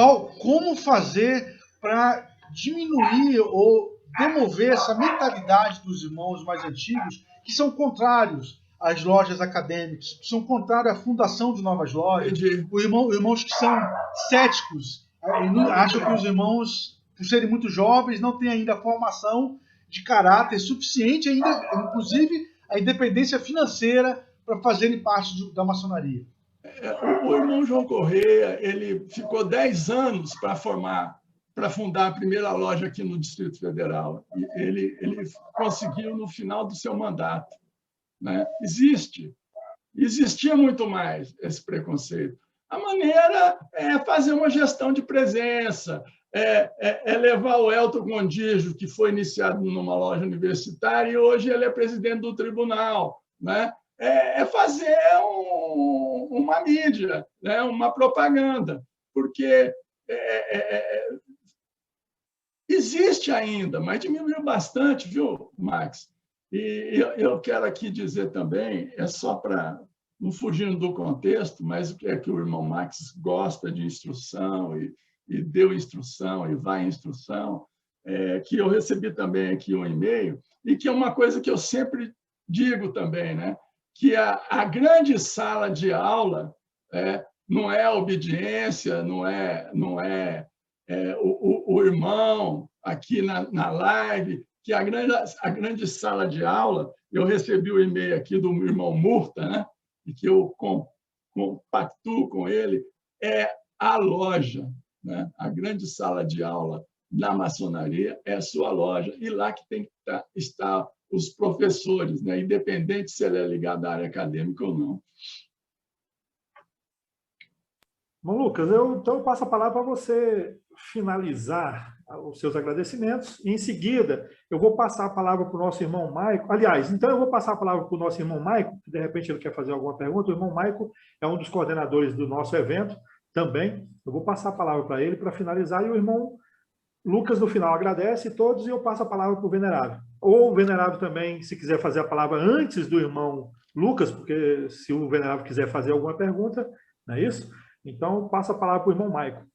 Speaker 14: Como fazer para diminuir ou demover essa mentalidade dos irmãos mais antigos que são contrários às lojas acadêmicas, que são contrários à fundação de novas lojas? Irmãos que são céticos, acham que os irmãos, por serem muito jovens, não têm ainda a formação de caráter suficiente, ainda, inclusive a independência financeira para fazerem parte da maçonaria.
Speaker 4: O irmão João Correia, ele ficou 10 anos para fundar a primeira loja aqui no Distrito Federal. E ele conseguiu no final do seu mandato, né? Existia muito mais esse preconceito. A maneira é fazer uma gestão de presença, levar o Elton Gondijo, que foi iniciado numa loja universitária e hoje ele é presidente do tribunal, né? Fazer uma mídia, né? Uma propaganda, porque existe ainda, mas diminuiu bastante, viu, Max? E eu quero aqui dizer também, só para não fugindo do contexto, mas o que é que o irmão Max gosta de instrução e deu instrução e vai em instrução, que eu recebi também aqui um e-mail, e que é uma coisa que eu sempre digo também, né? Que a grande sala de aula não é a obediência, não é o irmão aqui na live, que a grande sala de aula, eu recebi o e-mail aqui do irmão Murta, né? E que eu compactuo com ele, é a loja, né? A grande sala de aula na maçonaria é a sua loja, e lá que tem que estar os professores, né? Independente se ele é ligado à área acadêmica ou não.
Speaker 1: Bom, Lucas, então eu passo a palavra para você finalizar os seus agradecimentos, e em seguida eu vou passar a palavra para o nosso irmão Maico. Aliás, então eu vou passar a palavra para o nosso irmão Maico, que de repente ele quer fazer alguma pergunta. O irmão Maico é um dos coordenadores do nosso evento também. Eu vou passar a palavra para ele para finalizar, e o irmão Lucas, no final, agradece todos e eu passo a palavra para o venerável. Ou o venerável também, se quiser fazer a palavra antes do irmão Lucas, porque se o venerável quiser fazer alguma pergunta, não é isso? Então, passo a palavra para o irmão Maico.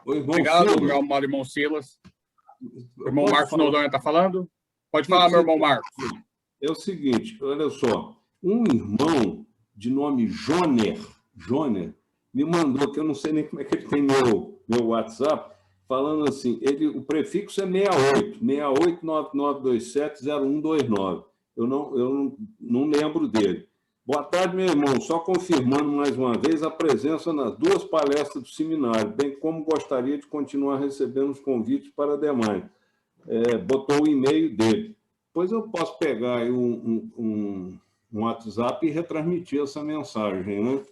Speaker 15: Obrigado, meu amado irmão Silas. O irmão Marcos Noronha está falando? Pode falar, meu irmão Marcos.
Speaker 5: É o seguinte, olha só, um irmão de nome Joner, me mandou, que eu não sei nem como é que ele tem meu WhatsApp, falando assim, o prefixo é 68 99270129. Eu não lembro dele. Boa tarde, meu irmão. Só confirmando mais uma vez a presença nas 2 palestras do seminário, bem como gostaria de continuar recebendo os convites para demais. Botou o e-mail dele. Depois eu posso pegar aí um WhatsApp e retransmitir essa mensagem, né?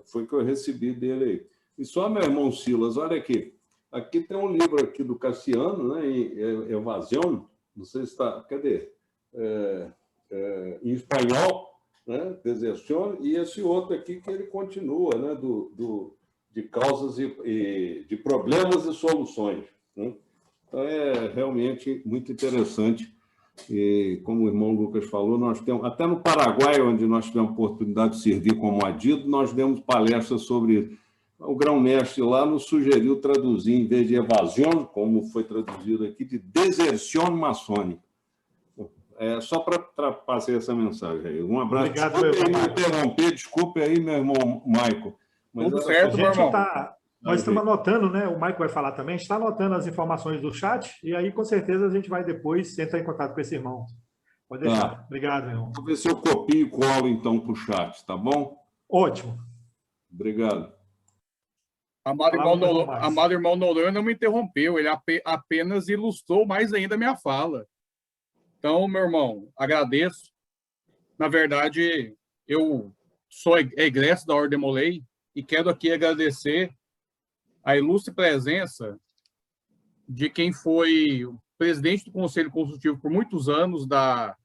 Speaker 5: Foi que eu recebi dele aí. E só, meu irmão Silas, olha aqui. Aqui tem um livro aqui do Cassiano, né? Evasión, não sei se está... Cadê? Em espanhol, né? Deserción, e esse outro aqui que ele continua, né? De causas e de problemas e soluções, né? Então, é realmente muito interessante. E, como o irmão Lucas falou, nós temos, até no Paraguai, onde nós tivemos a oportunidade de servir como adido, nós demos palestras sobre isso. O grão-mestre lá nos sugeriu traduzir, em vez de evasão, como foi traduzido aqui, de deserção maçônica. Só para passar essa mensagem aí. Um abraço.
Speaker 1: Obrigado,
Speaker 5: Desculpe aí me interromper, desculpe aí, meu irmão Maico,
Speaker 15: Tudo certo, meu irmão.
Speaker 1: Nós estamos anotando, né? O Maico vai falar também, a gente está anotando as informações do chat, e aí, com certeza, a gente vai depois entrar em contato com esse irmão. Pode deixar.
Speaker 5: Tá.
Speaker 1: Obrigado, meu irmão.
Speaker 5: Vou ver se eu copio e colo, então, para o chat, tá bom?
Speaker 1: Ótimo.
Speaker 5: Obrigado.
Speaker 15: Amado irmão Nolan não me interrompeu, ele apenas ilustrou mais ainda a minha fala. Então, meu irmão, agradeço. Na verdade, eu sou egresso da Ordem Molay e quero aqui agradecer a ilustre presença de quem foi o presidente do Conselho Consultivo por muitos anos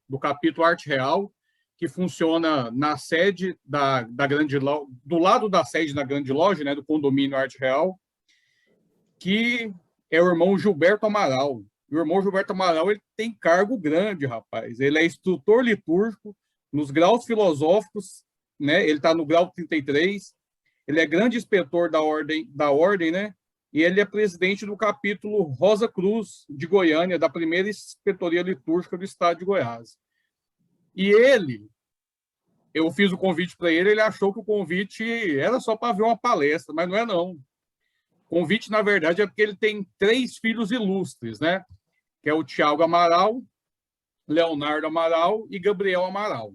Speaker 15: do capítulo Arte Real, que funciona na sede da Grande Loja, do lado da sede da Grande Loja, né, do condomínio Arte Real, que é o irmão Gilberto Amaral. O irmão Gilberto Amaral, ele tem cargo grande, rapaz. Ele é instrutor litúrgico nos graus filosóficos, né? Ele está no grau 33. Ele é grande inspetor da ordem, né? E ele é presidente do capítulo Rosa Cruz de Goiânia, da primeira inspetoria litúrgica do estado de Goiás. E eu fiz o convite para ele, ele achou que o convite era só para ver uma palestra, mas não é não. O convite, na verdade, é porque ele tem 3 filhos ilustres, né? Que é o Tiago Amaral, Leonardo Amaral e Gabriel Amaral.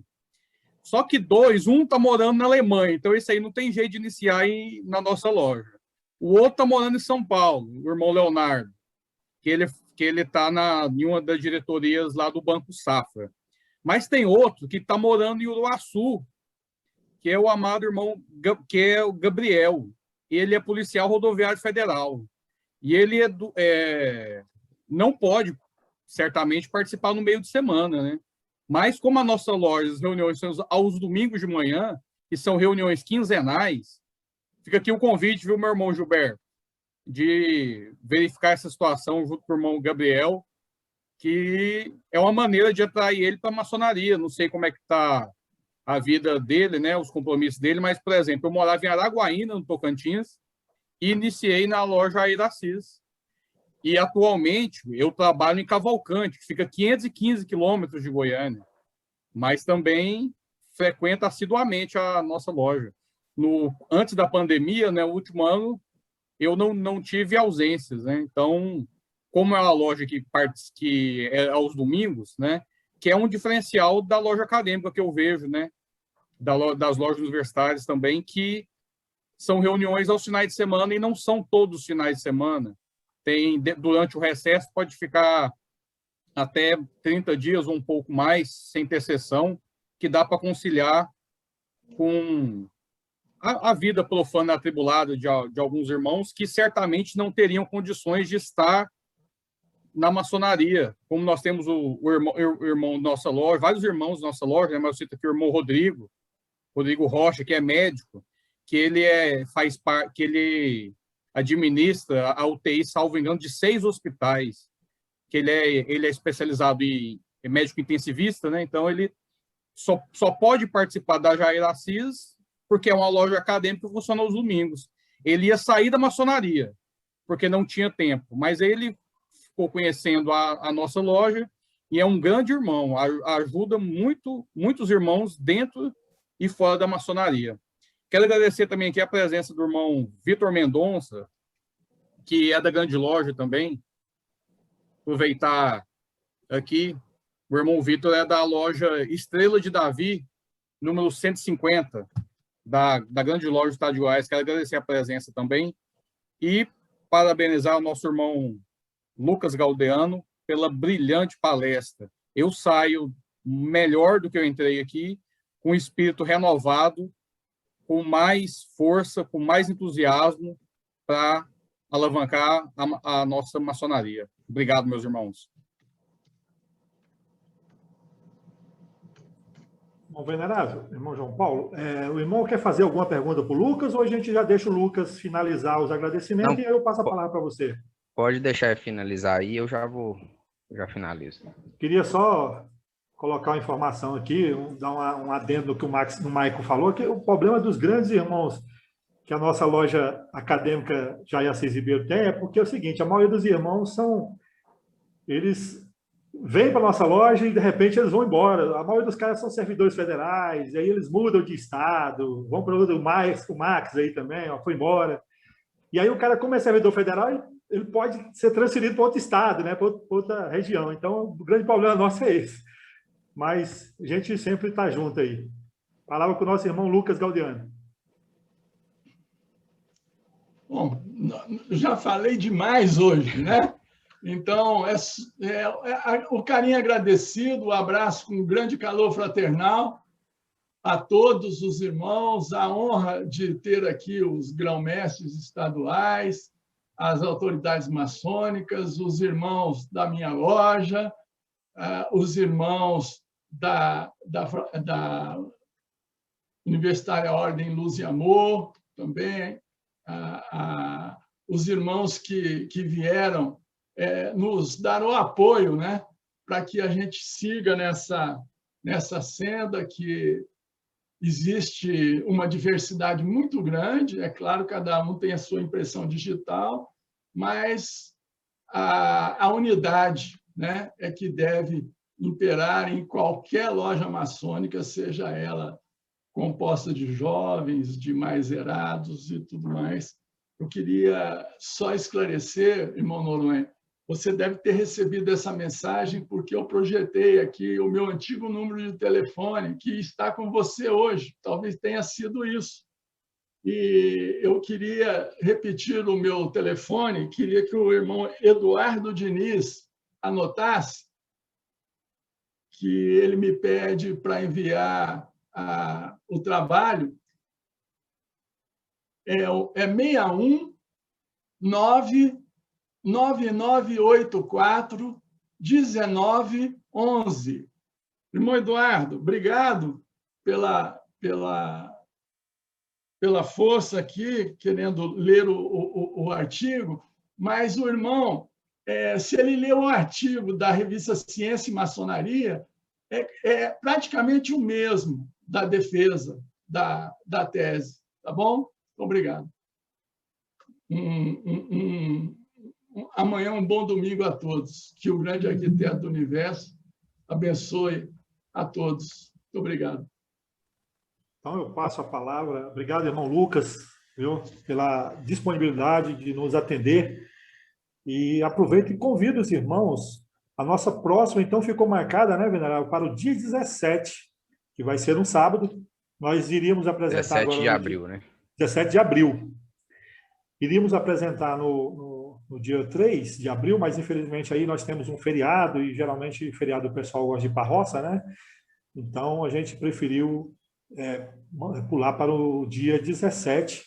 Speaker 15: Só que um está morando na Alemanha, então esse aí não tem jeito de iniciar na nossa loja. O outro está morando em São Paulo, o irmão Leonardo, que ele está em uma das diretorias lá do Banco Safra. Mas tem outro que está morando em Uruaçu, que é o amado irmão, que é o Gabriel. Ele é policial rodoviário federal. E ele não pode, certamente, participar no meio de semana, né? Mas como a nossa loja, as reuniões são aos domingos de manhã, e são reuniões quinzenais, fica aqui o convite, viu, meu irmão Gilberto, de verificar essa situação junto com o irmão Gabriel, que é uma maneira de atrair ele para a maçonaria. Não sei como é que está a vida dele, né, os compromissos dele, mas, por exemplo, eu morava em Araguaína, no Tocantins, e iniciei na loja Air Assis. E, atualmente, eu trabalho em Cavalcante, que fica a 515 quilômetros de Goiânia, mas também frequento assiduamente a nossa loja. Antes da pandemia, né, o último ano, eu não tive ausências, né? Então, como é uma loja que é aos domingos, né, que é um diferencial da loja acadêmica que eu vejo, né, das lojas universitárias também, que são reuniões aos finais de semana e não são todos os finais de semana. Durante o recesso pode ficar até 30 dias ou um pouco mais, sem ter sessão, que dá para conciliar com a vida profana atribulada de alguns irmãos que certamente não teriam condições de estar na maçonaria. Como nós temos o irmão da nossa loja, vários irmãos da nossa loja, né? Mas eu cito aqui o irmão Rodrigo Rocha, que é médico, que ele administra a UTI, salvo engano, de 6 hospitais, que ele é especializado em médico intensivista, né? Então ele só pode participar da Jair Assis porque é uma loja acadêmica que funciona aos domingos. Ele ia sair da maçonaria, porque não tinha tempo, mas ele ficou conhecendo a nossa loja e é um grande irmão, ajuda muitos irmãos dentro e fora da maçonaria. Quero agradecer também aqui a presença do irmão Vitor Mendonça, que é da Grande Loja também. Aproveitar aqui, o irmão Vitor é da loja Estrela de Davi, número 150, da Grande Loja do Estado de Goiás. Quero agradecer a presença também e parabenizar o nosso irmão Lucas Galdeano pela brilhante palestra. Eu saio melhor do que eu entrei aqui, com o espírito renovado, com mais força, com mais entusiasmo para alavancar a nossa maçonaria. Obrigado, meus irmãos.
Speaker 1: Bom, venerável, irmão João Paulo, o irmão quer fazer alguma pergunta para o Lucas ou a gente já deixa o Lucas finalizar os agradecimentos e aí eu passo a palavra para você?
Speaker 2: Pode deixar finalizar aí, eu já finalizo.
Speaker 1: Queria só colocar uma informação aqui, dar um adendo no que o Maico falou, que o problema dos grandes irmãos que a nossa loja acadêmica Jair Assis Ribeiro tem é porque é o seguinte, a maioria dos irmãos eles vêm para a nossa loja e, de repente, eles vão embora. A maioria dos caras são servidores federais, e aí eles mudam de estado, vão para o Max aí também, ó, foi embora. E aí o cara, como é servidor federal, ele pode ser transferido para outro estado, né, para outra região. Então, o grande problema nosso é esse. Mas a gente sempre está junto aí. Palavra com o nosso irmão Lucas Gaudeano.
Speaker 4: Bom, já falei demais hoje, né? Então, o carinho agradecido, o abraço com um grande calor fraternal a todos os irmãos, a honra de ter aqui os grão-mestres estaduais, as autoridades maçônicas, os irmãos da minha loja, os irmãos da Universitária Ordem Luz e Amor, também, os irmãos que vieram nos dar o apoio, né, para que a gente siga nessa senda, que existe uma diversidade muito grande. É claro, cada um tem a sua impressão digital, mas a unidade, né, é que deve imperar em qualquer loja maçônica, seja ela composta de jovens, de mais erados e tudo mais. Eu queria só esclarecer, irmão Noronha, você deve ter recebido essa mensagem porque eu projetei aqui o meu antigo número de telefone, que está com você hoje. Talvez tenha sido isso. E eu queria repetir o meu telefone, queria que o irmão Eduardo Diniz anotasse, que ele me pede para enviar o trabalho. É 61 99984 1911. Irmão Eduardo, obrigado pela força aqui, querendo ler o artigo, mas o irmão, se ele lê o artigo da revista Ciência e Maçonaria, é praticamente o mesmo da defesa da tese, tá bom? Obrigado. Amanhã um bom domingo a todos. Que o grande arquiteto do universo abençoe a todos. Muito obrigado.
Speaker 1: Então, eu passo a palavra. Obrigado, irmão Lucas, viu, pela disponibilidade de nos atender. E aproveito e convido os irmãos. A nossa próxima, então, ficou marcada, né, venerável, para o dia 17, que vai ser um sábado. Nós iríamos apresentar
Speaker 2: 17 de abril, né?
Speaker 1: 17 de abril. Iríamos apresentar no dia 3 de abril, mas, infelizmente, aí nós temos um feriado, e geralmente feriado o pessoal gosta de ir para a roça, né? Então, a gente preferiu pular para o dia 17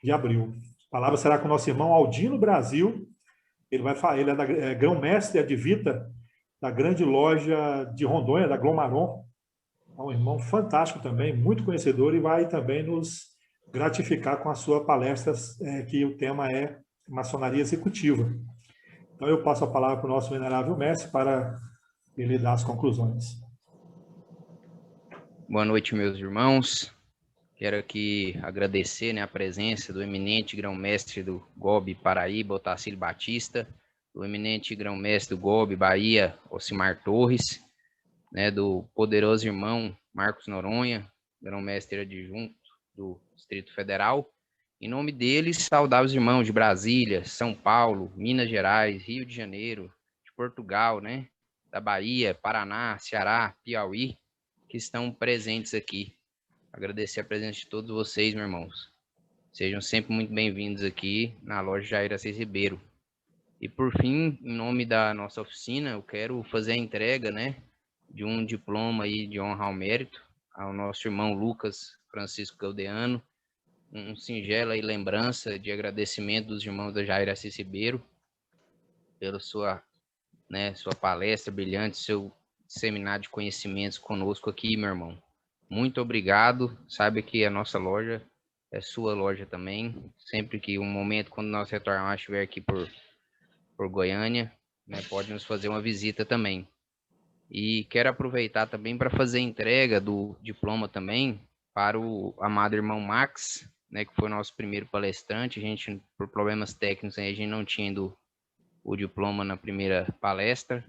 Speaker 1: de abril. A palavra será com o nosso irmão Aldino Brasil. Ele é grão-mestre advita da grande loja de Rondônia, da Glomaron. É um irmão fantástico também, muito conhecedor, e vai também nos gratificar com a sua palestra, que o tema é maçonaria executiva. Então, eu passo a palavra para o nosso venerável mestre para ele dar as conclusões.
Speaker 2: Boa noite, meus irmãos. Quero aqui agradecer, né, a presença do eminente grão-mestre do GOB Paraíba, Otacílio Batista, do eminente grão-mestre do GOB Bahia, Ocimar Torres, né, do poderoso irmão Marcos Noronha, grão-mestre adjunto do Distrito Federal. Em nome deles, saudar os irmãos de Brasília, São Paulo, Minas Gerais, Rio de Janeiro, de Portugal, né, da Bahia, Paraná, Ceará, Piauí, que estão presentes aqui. Agradecer a presença de todos vocês, meus irmãos. Sejam sempre muito bem-vindos aqui na loja Jair Assis Ribeiro. E, por fim, em nome da nossa oficina, eu quero fazer a entrega, né, de um diploma aí de honra ao mérito ao nosso irmão Lucas Francisco Gaudeano, um singela aí lembrança de agradecimento dos irmãos da Jair Assis Ribeiro pela sua palestra brilhante, seu disseminar de conhecimentos conosco aqui, meu irmão. Muito obrigado. Saiba que a nossa loja é sua loja também. Sempre que quando nós retornarmos, estiver aqui por Goiânia, né, pode nos fazer uma visita também. E quero aproveitar também para fazer a entrega do diploma também para o amado irmão Max, né, que foi o nosso primeiro palestrante. A gente, por problemas técnicos, a gente não tinha ido o diploma na primeira palestra,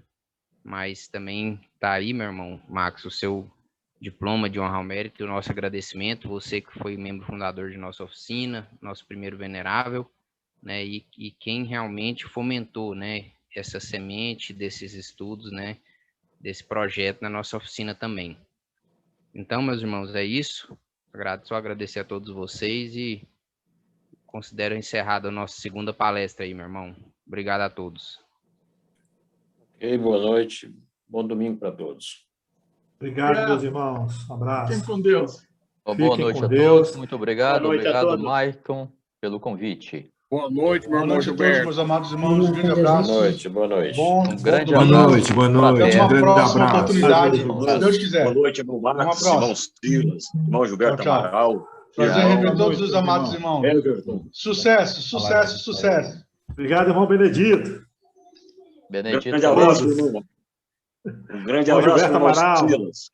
Speaker 2: mas também está aí, meu irmão Max, o seu diploma de honra ao mérito e o nosso agradecimento, você que foi membro fundador de nossa oficina, nosso primeiro venerável, né, e quem realmente fomentou, né, essa semente desses estudos, né, desse projeto na nossa oficina também. Então, meus irmãos, é isso. Só agradecer a todos vocês e considero encerrada a nossa segunda palestra aí, meu irmão. Obrigado a todos.
Speaker 12: Ok, boa noite. Bom domingo para todos.
Speaker 1: Obrigado, meus irmãos. Um abraço.
Speaker 4: Fiquem com Deus.
Speaker 16: Boa noite a todos. Muito obrigado. Obrigado, Maicon, pelo convite.
Speaker 15: Boa noite, meu
Speaker 14: Boa
Speaker 15: irmão
Speaker 14: noite a todos, meus amados irmãos. Um grande abraço.
Speaker 12: Boa noite, boa noite.
Speaker 14: Bom,
Speaker 16: Um grande
Speaker 14: bom
Speaker 16: abraço.
Speaker 14: Boa noite. Até uma próxima oportunidade, se Deus quiser.
Speaker 17: Boa noite, irmão Marcos, irmão Silas, irmão Gilberto
Speaker 14: Tchau, tchau.
Speaker 17: Amaral.
Speaker 14: Prazer em rever todos os amados irmãos. Sucesso, sucesso, sucesso.
Speaker 1: Obrigado, irmão Benedito.
Speaker 16: Benedito.
Speaker 17: Grande abraço, irmão. Um grande abraço, irmão Silas.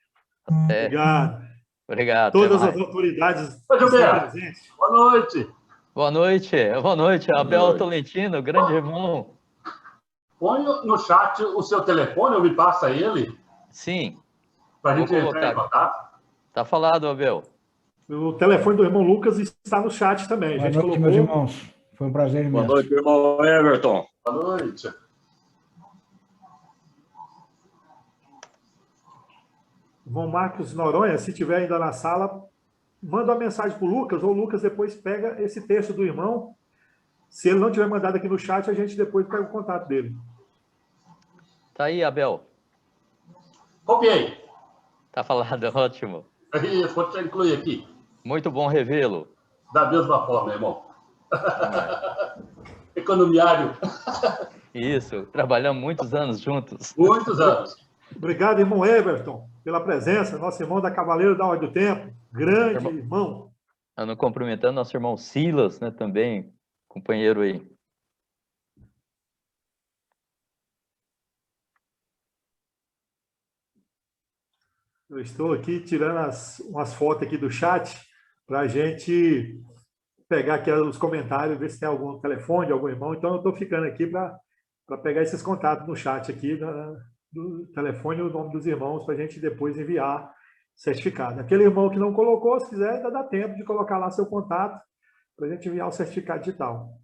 Speaker 1: Obrigado.
Speaker 16: Obrigado.
Speaker 1: Todas as autoridades presentes.
Speaker 18: Boa noite.
Speaker 16: Boa noite. Boa noite, Abel Tolentino, grande irmão.
Speaker 18: Põe no chat o seu telefone, ou me passa ele.
Speaker 16: Sim.
Speaker 18: Para a gente entrar em contato.
Speaker 16: Tá falado, Abel.
Speaker 1: O telefone do irmão Lucas está no chat também.
Speaker 19: Boa noite, meus irmãos. Foi um prazer imenso.
Speaker 17: Boa noite, irmão Everton.
Speaker 18: Boa noite.
Speaker 1: Irmão Marcos Noronha, se estiver ainda na sala, manda uma mensagem para o Lucas, ou o Lucas depois pega esse texto do irmão. Se ele não tiver mandado aqui no chat, a gente depois pega o contato dele.
Speaker 16: Tá aí, Abel.
Speaker 18: Copiei.
Speaker 16: Tá falado, ótimo.
Speaker 18: Aí, vou te incluir aqui.
Speaker 16: Muito bom revê-lo.
Speaker 18: Da mesma forma, irmão. Economiário.
Speaker 16: Isso, trabalhamos muitos anos juntos.
Speaker 18: Muitos anos.
Speaker 1: Obrigado, irmão Everton, pela presença, nosso irmão da Cavaleiro da Ordem do Tempo, grande irmão.
Speaker 16: Ando cumprimentando nosso irmão Silas, né, também, companheiro aí.
Speaker 1: Eu estou aqui tirando umas fotos aqui do chat para a gente pegar aqui os comentários, ver se tem algum telefone de algum irmão. Então, eu estou ficando aqui para pegar esses contatos no chat aqui, do telefone e o nome dos irmãos, para a gente depois enviar certificado. Aquele irmão que não colocou, se quiser, ainda dá tempo de colocar lá seu contato para a gente enviar o certificado digital.